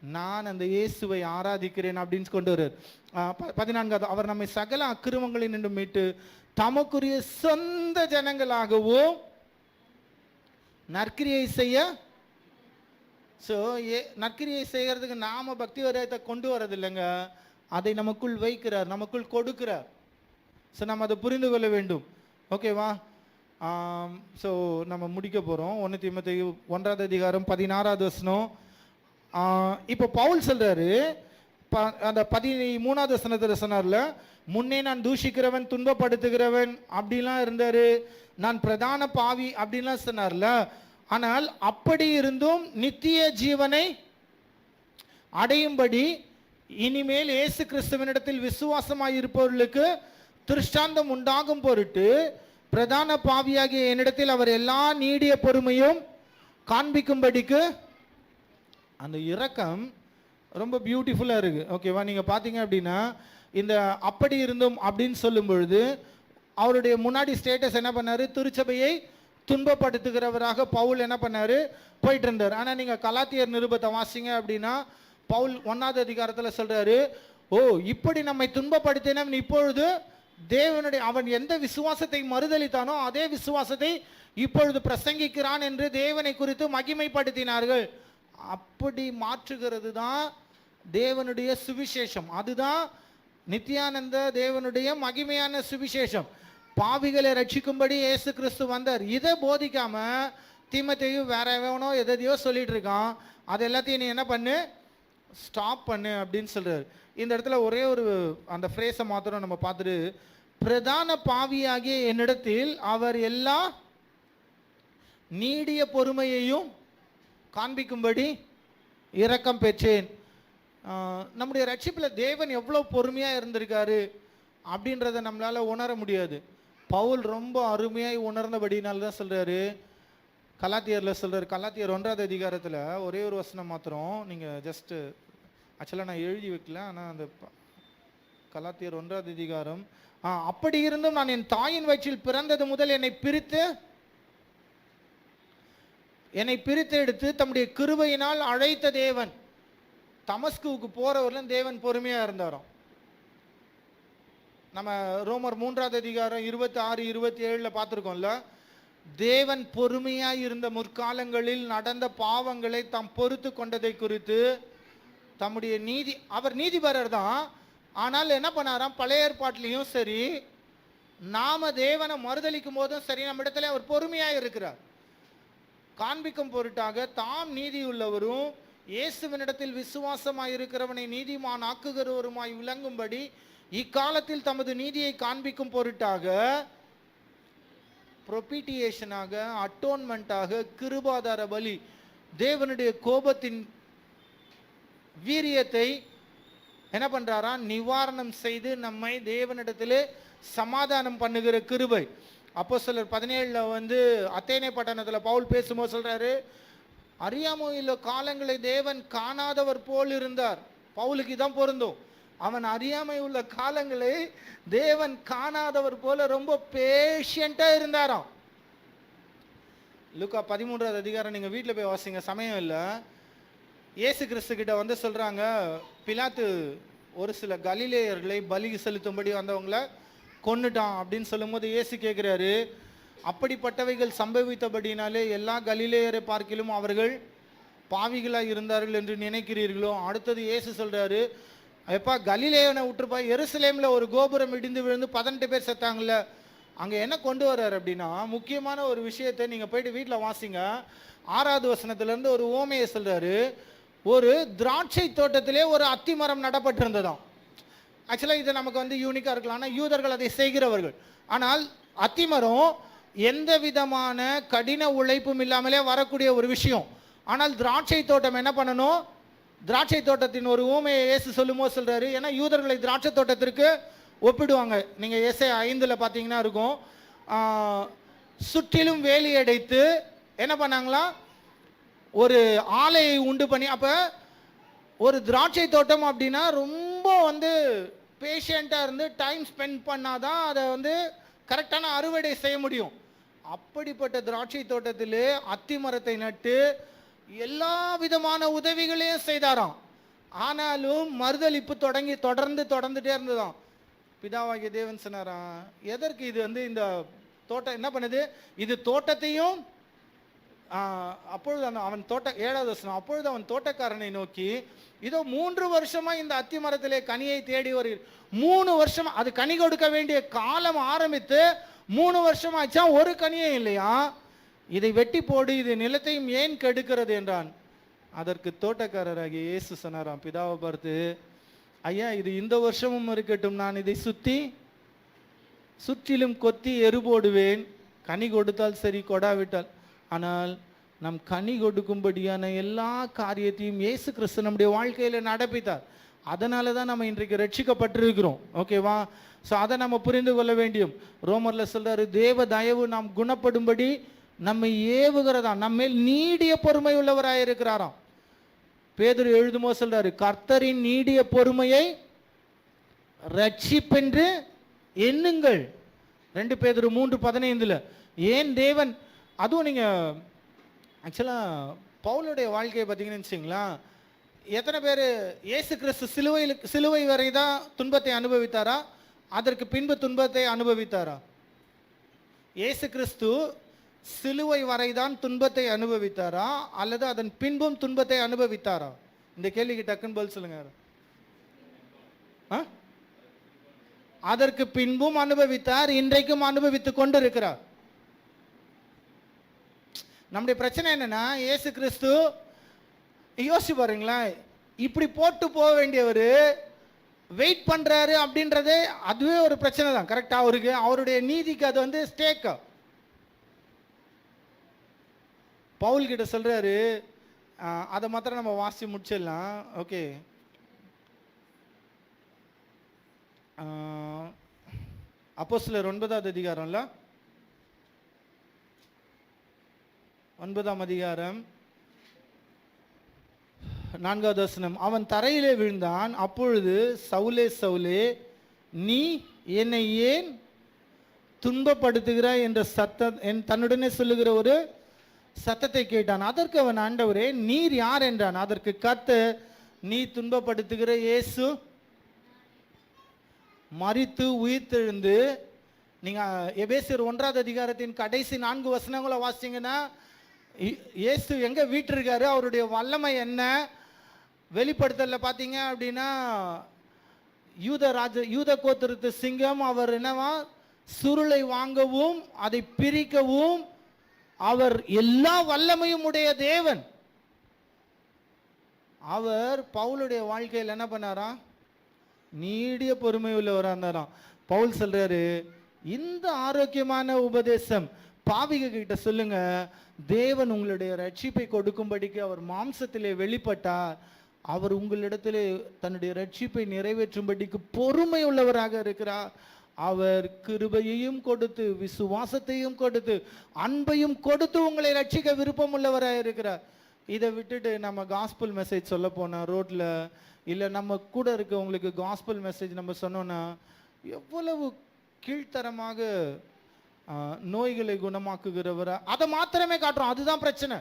[SPEAKER 1] நான் அந்த இயேசுவை ஆராதிக்கிறேன் அப்படின்னு கொண்டு வர்றார். 14வது, அவர் நம்மை சகல அக்கிரமங்களில் நின்று மீட்டு தமக்குரிய சொந்த ஜனங்களாகவும் நற்கிரியை செய்ய. ஸோ நற்கிரியை செய்கிறதுக்கு நாம பக்தி வரையத்தை கொண்டு வரது இல்லைங்க, அதை நமக்குள் வைக்கிறார், நமக்குள் கொடுக்கிறார். ஸோ நம்ம அதை புரிந்து கொள்ள வேண்டும். ஓகேவா? ஸோ நம்ம முடிக்க போகிறோம். 1 தீமோத்தேயு 1வது அதிகாரம் 16வது வசனம். இப்போ பவுல் சொல்றாரு, அந்த 13வது வசனத்தில் சொன்னார்ல, முன்னே நான் தூஷிக்கிறவன் துன்பப்படுத்துகிறவன் அப்படிலாம் இருந்தாரு, நான் பிரதான பாவி அப்படின்லாம் சொன்னார்ல. ஆனால் அப்படி இருந்தும் நித்திய ஜீவனை அடையும்படி இனிமேல் இயேசு கிறிஸ்துவனிடத்தில் விசுவாசமாய் இருப்பவர்களுக்கு திருஷ்டாந்தம் உண்டாகும் பொருட்டு பிரதான பாவியாகிய என்னிடத்தில் அவர் எல்லா நீடிய பொறுமையும் காண்பிக்கும்படிக்கு அந்த இரக்கம் ரொம்ப பியூட்டிஃபுல்லாக இருக்குது. ஓகேவா? நீங்கள் பார்த்தீங்க அப்படின்னா இந்த அப்படி இருந்தும் அப்படின்னு சொல்லும் பொழுது அவருடைய முன்னாடி ஸ்டேட்டஸ் என்ன பண்ணார்? திருச்சபையை துன்பப்படுத்துகிறவராக பவுல் என்ன பண்ணார்? போயிட்டு இருந்தார். ஆனால் நீங்கள் கலாத்தியர் நிருபத்தை வாசிங்க அப்படின்னா பவுல் 1வது அதிகாரத்தில் சொல்கிறாரு, ஓ இப்படி நம்மை துன்பப்படுத்தினவன் இப்பொழுது தேவனுடைய அவன் எந்த விசுவாசத்தை மறுதலித்தானோ அதே விசுவாசத்தை இப்பொழுது பிரசங்கிக்கிறான் என்று தேவனை குறித்து மகிமைப்படுத்தினார்கள். அப்படி மாற்றுகிறது தான் தேவனுடைய சுவிசேஷம். அதுதான் நித்யானந்த தேவனுடைய மகிமையான சுவிசேஷம். பாவிகளை ரட்சிக்கும்படி இயேசு கிறிஸ்து வந்தார். இதை போதிக்காம தீமோத்தேயு வேற எவனோ எதையோ சொல்லிட்டு இருக்கான். அது எல்லாத்தையும் நீ என்ன பண்ணு? ஸ்டாப் பண்ணு அப்படின்னு சொல்றாரு. இந்த இடத்துல ஒரே ஒரு அந்த ஃப்ரேஸை மாத்திரம் நம்ம பார்த்துட்டு, பிரதான பாவியாகிய என்னிடத்தில் அவர் எல்லா நீடிய பொறுமையையும் காண்பிக்கும்படி இரக்கம் பெற்றேன். நம்முடைய ரட்சிப்பில் தேவன் எவ்வளோ பொறுமையாக இருந்திருக்காரு அப்படின்றத நம்மளால் உணர முடியாது. பவுல் ரொம்ப அருமையாக உணர்ந்தபடினால தான் சொல்கிறாரு, கலாத்தியரில் சொல்கிறார். கலாத்தியர் 1வது அதிகாரத்தில் ஒரே ஒரு வசனம் மாத்திரம் நீங்கள் ஜஸ்ட்டு ஆக்சுவலாக நான் எழுதி வைக்கல, ஆனால் அந்த கலாத்தியர் 1வது அதிகாரம், அப்படி இருந்தும் நான் என் தாயின் வயிற்றில் பிறந்தது முதல் என்னை பிரித்து எடுத்து தம்முடைய கிருபையினால் அழைத்த தேவன். தமஸ்குவுக்கு போறவர்களும் தேவன் பொறுமையா இருந்தாராம். நம்ம ரோமர் 3வது அதிகாரம் 26, 27 பார்த்துருக்கோம்ல. தேவன் பொறுமையா இருந்த முற்காலங்களில் நடந்த பாவங்களை தாம் பொறுத்து கொண்டதை குறித்து தம்முடைய நீதி, அவர் நீதிபரர் தான். ஆனால் என்ன பண்ணாராம்? பழைய ஏற்பாட்டிலையும் சரி, நாம தேவனை மறுதலிக்கும் போதும் சரி, நம்ம இடத்துல அவர் பொறுமையா இருக்கிறார். காண்பிக்கும் பொருட்டாக தாம் நீதி உள்ளவரும் இயேசுவினிடத்தில் விசுவாசமாய் இருக்கிறவனை நீதிமான் ஆக்குகிறவருமாய் விளங்கும்படி இக்காலத்தில் தமது நீதியை காண்பிக்கும் பொருட்டாக ப்ரொபிட்டியேஷனாக, அட்டோன்மெண்ட்டாக, கிருபாதார பலி, தேவனுடைய கோபத்தின் வீரியத்தை என்ன பண்றாரா? நிவாரணம் செய்து நம்மை தேவனிடத்திலே சமாதானம் பண்ணுகிற கிருபை. அப்போஸ்தலர் 17 அத்தேனே பட்டணத்தில் பவுல் பேசும்போது சொல்றாரு, அறியாமையுள்ள காலங்களை தேவன் காணாதவர் போல் இருந்தார். பவுலுக்கு இதான் பொருந்தும். அவன் அறியாமை உள்ள காலங்களை தேவன் காணாதவர் போல ரொம்ப பேஷியண்டா இருந்தாராம். லூக்கா 13வது அதிகாரம் நீங்க வீட்டில் போய் வாசிங்க, சமயம் இல்லை. இயேசு கிறிஸ்து கிட்ட சொல்றாங்க, பிலாத்து ஒரு சில கலிலேயர்களை பலி செலுத்தும்படி வந்தவங்களை கொன்னுட்டான் அப்படின்னு சொல்லும்போது இயேசு கேட்குறாரு, அப்படிப்பட்டவைகள் சம்பவித்தபடினாலே எல்லா கலிலேயரை பார்க்கிலும் அவர்கள் பாவிகளாக இருந்தார்கள் என்று நினைக்கிறீர்களோ? அடுத்தது இயேசு சொல்றாரு, எப்பா கலிலேயனை விட்டுருப்பா, எருசலேமில் ஒரு கோபுரம் இடிந்து விழுந்து 18 பேர் செத்தாங்கல்ல, அங்கே என்ன கொண்டு வர்றாரு அப்படின்னா முக்கியமான ஒரு விஷயத்தை நீங்கள் போயிட்டு வீட்டில் வாசிங்க. 6வது வசனத்திலேருந்து ஒரு ஓமையை சொல்றாரு. ஒரு திராட்சை தோட்டத்திலே ஒரு அத்தி மரம் நடப்பட்டிருந்ததாம். ஆக்சுவலாக இது நமக்கு யூனிக்காக இருக்கலாம், ஆனால் யூதர்கள் அதை செய்கிறவர்கள். ஆனால் அத்திமரம் எந்த விதமான கடின உழைப்பும் இல்லாமலே வரக்கூடிய ஒரு விஷயம். ஆனால் திராட்சை தோட்டம் என்ன பண்ணணும்? திராட்சை தோட்டத்தின் ஒரு ஊமையை இயேசு சொல்லும்போது சொல்றாரு, ஏன்னா யூதர்களை திராட்சை தோட்டத்திற்கு ஒப்பிடுவாங்க. நீங்கள் ஏசாயா 5 பார்த்தீங்கன்னா இருக்கும், சுற்றிலும் வேலி அடைத்து என்ன பண்ணாங்களா? ஒரு ஆலையை உண்டு பண்ணி. அப்போ ஒரு திராட்சை தோட்டம் அப்படின்னா ரொம்ப பேஷியண்ட்டாக இருந்து டைம் ஸ்பெண்ட் பண்ணாதான் அதை கரெக்டான அறுவடை செய்ய முடியும். அப்படிப்பட்ட திராட்சை தோட்டத்திலே அத்தி மரத்தை நட்டு எல்லா விதமான உதவிகளையும் செய்தாராம். ஆனாலும் மறுதலிப்பு தொடர்ந்துட்டே இருந்ததாம். பிதாவாகிய தேவன் சொன்னாராம், எதற்கு இது இந்த தோட்டம் என்ன பண்ணுது? இது தோட்டத்தையும் அப்பொழுது அவன் 7வது வசனம், அப்பொழுது அவன் தோட்டக்காரனை நோக்கி, இதோ 3 வருஷமா இந்த அத்தி மரத்திலே கனியை தேடி வருகிறேன். 3 வருஷமா, அது கனி கொடுக்க வேண்டிய காலம் ஆரம்பித்து 3 வருஷம் ஆச்சா, ஒரு கனியே இல்லையா? இதை வெட்டி போடு, இது நிலத்தையும் ஏன் கெடுக்கிறது என்றான். அதற்கு தோட்டக்காரராகிய இயேசு சொன்னாராம், பிதாவை பார்த்து, ஐயா இது இந்த வருஷமும் இருக்கட்டும், நான் இதை சுற்றிலும் கொத்தி எரு போடுவேன், கனி கொடுத்தால் சரி, கொடாவிட்டால். ஆனால் நம் கனி கொடுக்கும்படியான எல்லா காரியத்தையும் இயேசு கிறிஸ்து நம்முடைய வாழ்க்கையில் நடப்பித்தார். அதனால தான் நம்ம இன்றைக்கு ரட்சிக்கப்பட்டிருக்கிறோம். ஓகேவா? ஸோ அதை நம்ம புரிந்து கொள்ள வேண்டியும். ரோமரில் சொல்றாரு, தேவ தயவு நாம் குணப்படும்படி நம்மை ஏவுகிறதா, நம்மேல் நீடிய பொறுமை உள்ளவராக இருக்கிறாராம். பேதுரு எழுதுமோ சொல்றாரு, கர்த்தரின் நீடிய பொறுமையை ரட்சிப்பென்று எண்ணுங்கள். 2 பேதுரு 3:15. ஏன் தேவன், அதுவும் நீங்க ஆக்சுவலா பவுலுடைய வாழ்க்கையை பார்த்தீங்கன்னு வச்சுங்களா, எத்தனை பேர் இயேசு கிறிஸ்து சிலுவை வரை தான் துன்பத்தை அனுபவித்தாரா, அதற்கு பின்பு துன்பத்தை அனுபவித்தாரா? இயேசு கிறிஸ்து சிலுவை வரைதான் துன்பத்தை அனுபவித்தாரா, அல்லது அதன் பின்பும் துன்பத்தை அனுபவித்தாரா? இந்த கேள்விக்கு டக்குன்னு பதில் சொல்லுங்க. அதற்கு பின்பும் அனுபவித்தார், இன்றைக்கும் அனுபவித்துக் கொண்டு இருக்கிறார். நம்முடைய பிரச்சனை என்னன்னா, இயேசு கிறிஸ்து யோசிச்சு பாருங்களா, இப்படி போட்டு போக வேண்டியவர் வெயிட் பண்றாரு அப்படின்றதே அதுவே ஒரு பிரச்சனை தான். கரெக்டா? அவருக்கு அவருடைய நீதிக்கு அது வந்து ஸ்டேக். பவுல் கிட்ட சொல்றாரு, அதை மாத்திரம் நம்ம வாசி முடிச்சிடலாம். ஓகே, அப்போஸ்தலர் 9ஆம் அதிகாரம்ல 9ஆம் அதிகாரம் 4வது வசனம். அவன் தரையிலே விழுந்தான். அப்பொழுது சவுலே சவுலே, நீ என்னை ஏன் துன்பப்படுத்துகிறாய் என்ற தன்னுடனே சொல்லுகிற ஒரு சத்தத்தை கேட்டான். அதற்கு அவன், ஆண்டவரே நீர் யார் என்றான். அதற்கு கர்த்தர், நீ துன்பப்படுத்துகிற இயேசு மரித்து உயிர்த்தெழுந்து. நீங்க எபேசியர் 1ஆம் அதிகாரத்தின் கடைசி 4 வசனங்களை வாசிங்கன்னா, இயேசு எங்க வீற்றிருக்காரு, அவருடைய வல்லமை என்ன வெளிப்படுத்தல பார்த்தீங்க அப்படின்னா, யூத கோத்திரத்து சிங்கம், அவர் என்னவா, சுருளை வாங்கவும் அதை பிரிக்கவும் அவர் எல்லா வல்லமையும் உடைய தேவன். அவர் பவுலுடைய வாழ்க்கையில் என்ன பண்ணாரா, நீடிய பொறுமை உள்ளவராக இருந்தாராம். பவுல் சொல்றாரு, இந்த ஆரோக்கியமான உபதேசம் பாவிக கிட்ட சொல்லுங்க, தேவன் உங்களுடைய ரட்சிப்பை கொடுக்கும்படிக்கு அவர் மாம்சத்திலே வெளிப்பட்டார், அவர் உங்களிடத்திலே தன்னுடைய ரட்சிப்பை நிறைவேற்றும்படிக்கு பொறுமை உள்ளவராக இருக்கிறார். அவர் கிருபையையும் கொடுத்து, விசுவாசத்தையும் கொடுத்து, அன்பையும் கொடுத்து உங்களை ரட்சிக்க விருப்பம் உள்ளவராக இருக்கிறார். இதை விட்டுட்டு நம்ம காஸ்பல் மெசேஜ் சொல்ல போனா ரோட்ல, இல்லை நம்ம கூட இருக்கவங்களுக்கு காஸ்பல் மெசேஜ் நம்ம சொன்னோன்னா எவ்வளவு கீழ்த்தரமாக நோய்களை குணமாக்குகிறவரா அதை மாத்திரமே காட்டுறோம். அதுதான் பிரச்சனை.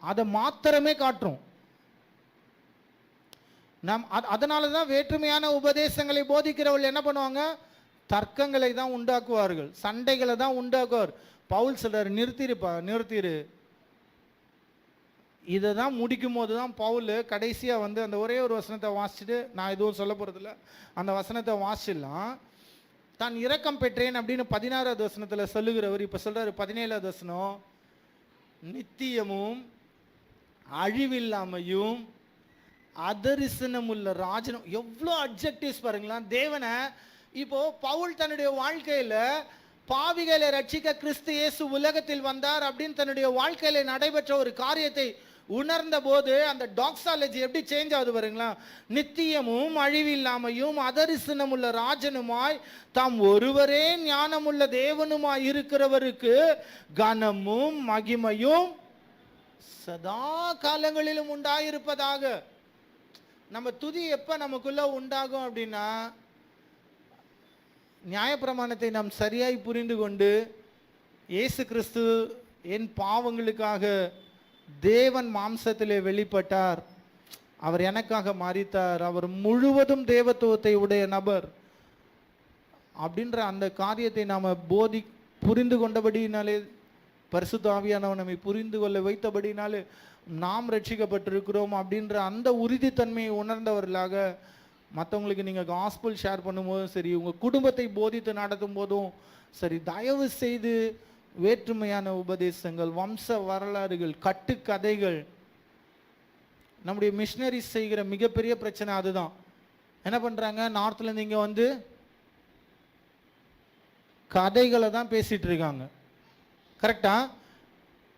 [SPEAKER 1] அதை மாத்திரமே காட்டுறோம். அதனாலதான் வேற்றுமையான உபதேசங்களை போதிக்கிறவர்கள் என்ன பண்ணுவாங்க, தர்க்கங்களை தான் உண்டாக்குவார்கள், சண்டைகளை தான் உண்டாக்குவார். பவுல் சொல்றாரு, நிறுத்திரு. இதை தான் முடிக்கும் போது தான் பவுல் கடைசியாக வந்து அந்த ஒரே ஒரு வசனத்தை வாசிச்சுட்டு, நான் எதுவும் சொல்ல போகிறதில்ல, அந்த வசனத்தை வாசிடலாம். தான் இரக்கம் பெற்றேன் அப்படின்னு 16வது வசனத்தில் சொல்லுகிறவர் இப்போ சொல்கிறார். 17வது வசனம், நித்தியமும் அழிவில்லாமையும் அதரிசனமுள்ள ராஜனும். எவ்வளோ அட்ஜெக்டிவ்ஸ் பாருங்களா தேவனை. இப்போ பவுல் தன்னுடைய வாழ்க்கையில் பாவிகளை ரட்சிக்க கிறிஸ்து இயேசு உலகத்தில் வந்தார் அப்படின்னு தன்னுடைய வாழ்க்கையில நடைபெற்ற ஒரு காரியத்தை உணர்ந்த போது அந்த டாக்ஸாலஜி எப்படி சேஞ்ச் ஆகுது பாருங்களா. நித்தியமும் அழிவில்லாமையும் அதரிசனமுள்ள ராஜனுமாய் தாம் ஒருவரே ஞானமுள்ள தேவனுமாய் இருக்கிறவருக்கு கனமும் மகிமையும் சதா காலங்களிலும் உண்டாயிருப்பதாக. நம்ம துதி எப்ப நமக்குள்ள உண்டாகும் அப்படின்னா, நியாயப்பிரமாணத்தை நாம் சரியாய் புரிந்து கொண்டு, இயேசு கிறிஸ்து என் பாவங்களுக்காக தேவன் மாம்சத்திலே வெளிப்பட்டார், அவர் எனக்காக மரித்தார், அவர் முழுவதும் தேவத்துவத்தை உடைய நபர் அப்படின்ற அந்த காரியத்தை நாம் புரிந்து கொண்டபடினாலே, பரிசுத்த ஆவியானவர் நம்மை புரிந்து கொள்ள வைத்தபடினாலே நாம் ரட்சிக்கப்பட்டிருக்கிறோம் அப்படின்ற அந்த உறுதித்தன்மையை உணர்ந்தவர்களாக மற்றவங்களுக்கு நீங்கள் காஸ்பல் ஷேர் பண்ணும்போதும் சரி, உங்கள் குடும்பத்தை போதித்து நடத்தும் போதும் சரி, தயவு செய்து வேற்றுமையான உபதேசங்கள், வம்ச வரலாறுகள், கட்டுக்கதைகள், நம்முடைய மிஷினரிஸ் செய்கிற மிகப்பெரிய பிரச்சனை அதுதான். என்ன பண்ணுறாங்க, நார்த்லேருந்து இங்கே வந்து கதைகளை தான் பேசிகிட்டு இருக்காங்க. கரெக்டா?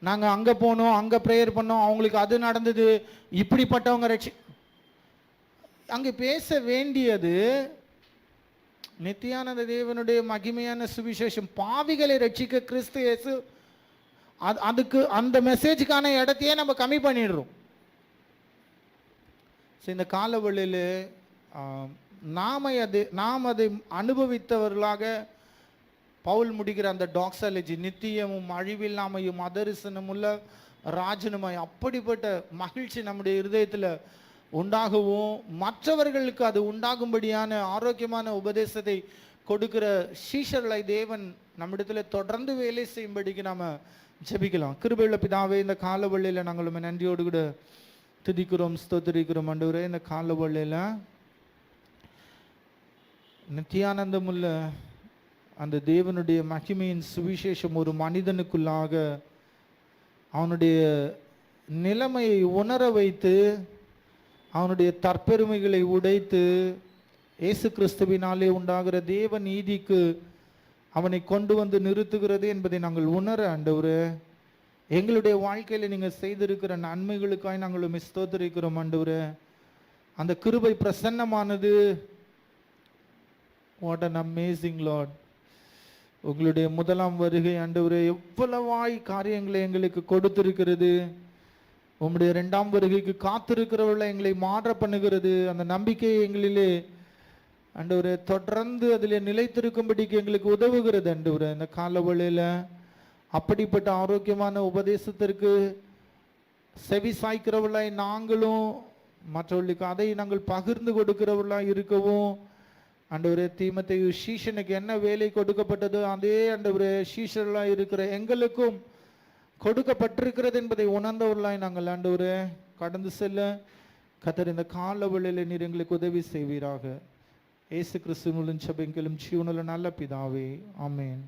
[SPEAKER 1] நாங்கள் அங்கே போனோம், அங்கே ப்ரேயர் பண்ணோம், அவங்களுக்கு அது நடந்தது, இப்படிப்பட்டவங்க ரட்சி. அங்கே பேச வேண்டியது நித்தியானந்த தேவனுடைய மகிமையான சுவிசேஷம். பாவிகளை ரட்சிக்க கிறிஸ்து இயேசு
[SPEAKER 3] அதுக்கு அந்த மெசேஜுக்கான இடத்தையே நம்ம கம்மி பண்ணிடுறோம். ஸோ இந்த காலவெளியில் நாம் அதை அனுபவித்தவர்களாக பவுல் முடிக்கிற அந்த டாக்ஸாலஜி, நித்தியமும் அழிவில்லாமையும் அதரிசனமுள்ள ராஜனுமாய், அப்படிப்பட்ட மகிழ்ச்சி நம்முடைய இருதயத்தில் உண்டாகவும் மற்றவர்களுக்கு அது உண்டாகும்படியான ஆரோக்கியமான உபதேசத்தை கொடுக்கிற சீஷர்களை தேவன் நம்மிடத்தில் தொடர்ந்து வேலை செய்யும்படிக்கு நாம் ஜெபிக்கலாம். கிருபையுள்ள பிதாவே, இந்த காலவெளியில் நாங்கள் உம்மை நன்றியோடு கூட துதிக்கிறோம், ஸ்தோத்திரிக்கிறோம் ஆண்டவரே. இந்த காலவெளியில் நித்தியானந்தமுள்ள அந்த தேவனுடைய மகிமையின் சுவிசேஷம் ஒரு மனிதனுக்குள்ளாக அவனுடைய நிலைமையை உணர வைத்து அவனுடைய தற்பெருமைகளை உடைத்து இயேசு கிறிஸ்துவினாலே உண்டாகிற தேவ நீதிக்கு அவனை கொண்டு வந்து நிறுத்துகிறது என்பதை நாங்கள் உணர ஆண்டவரே, எங்களுடைய வாழ்க்கையில் நீங்கள் செய்திருக்கிற நன்மைகளுக்காய் நாங்கள் உம்மை ஸ்தோத்திரிக்கிறோம் ஆண்டவரே. அந்த கிருபை பிரசன்னமானது. What an amazing lord. உங்களுடைய முதலாம் வருகை ஆண்டவரே எவ்வளவாய் காரியங்களை எங்களுக்கு கொடுத்திருக்கிறது. உம்முடைய இரண்டாம் வருகைக்கு காத்திருக்கிறவர்களை எங்களை மாற்ற பண்ணுகிறது. அந்த நம்பிக்கையை எங்களிலே ஆண்டவரே தொடர்ந்து அதிலே நிலைத்திருக்கும்படிக்கு எங்களுக்கு உதவுகிறது ஆண்டவரே. இந்த காலவெளியில் அப்படிப்பட்ட ஆரோக்கியமான உபதேசத்திற்கு செவி சாய்க்கிறவர்களாய் நாங்களும் மற்றவர்களுக்கு அதை நாங்கள் பகிர்ந்து கொடுக்கிறவர்களாய் இருக்கவும் ஆண்டவரே, தீமோத்தேயு சீஷனுக்கு என்ன வேலை கொடுக்கப்பட்டதோ அதே ஆண்டவரே சீஷர்களாய் இருக்கிற எங்களுக்கும் கொடுக்கப்பட்டிருக்கிறது என்பதை உணர்ந்தவர்களாய் நாங்கள் ஆண்டவரே கடந்து செல்ல கர்த்தர் இந்த காலவெளியில் நீர் எங்களுக்கு உதவி செய்வீராக. இயேசு கிறிஸ்துவின் மூலம் ஜெபிக்கிறோம் ஜீவனுள்ள நல்ல பிதாவே, ஆமென்.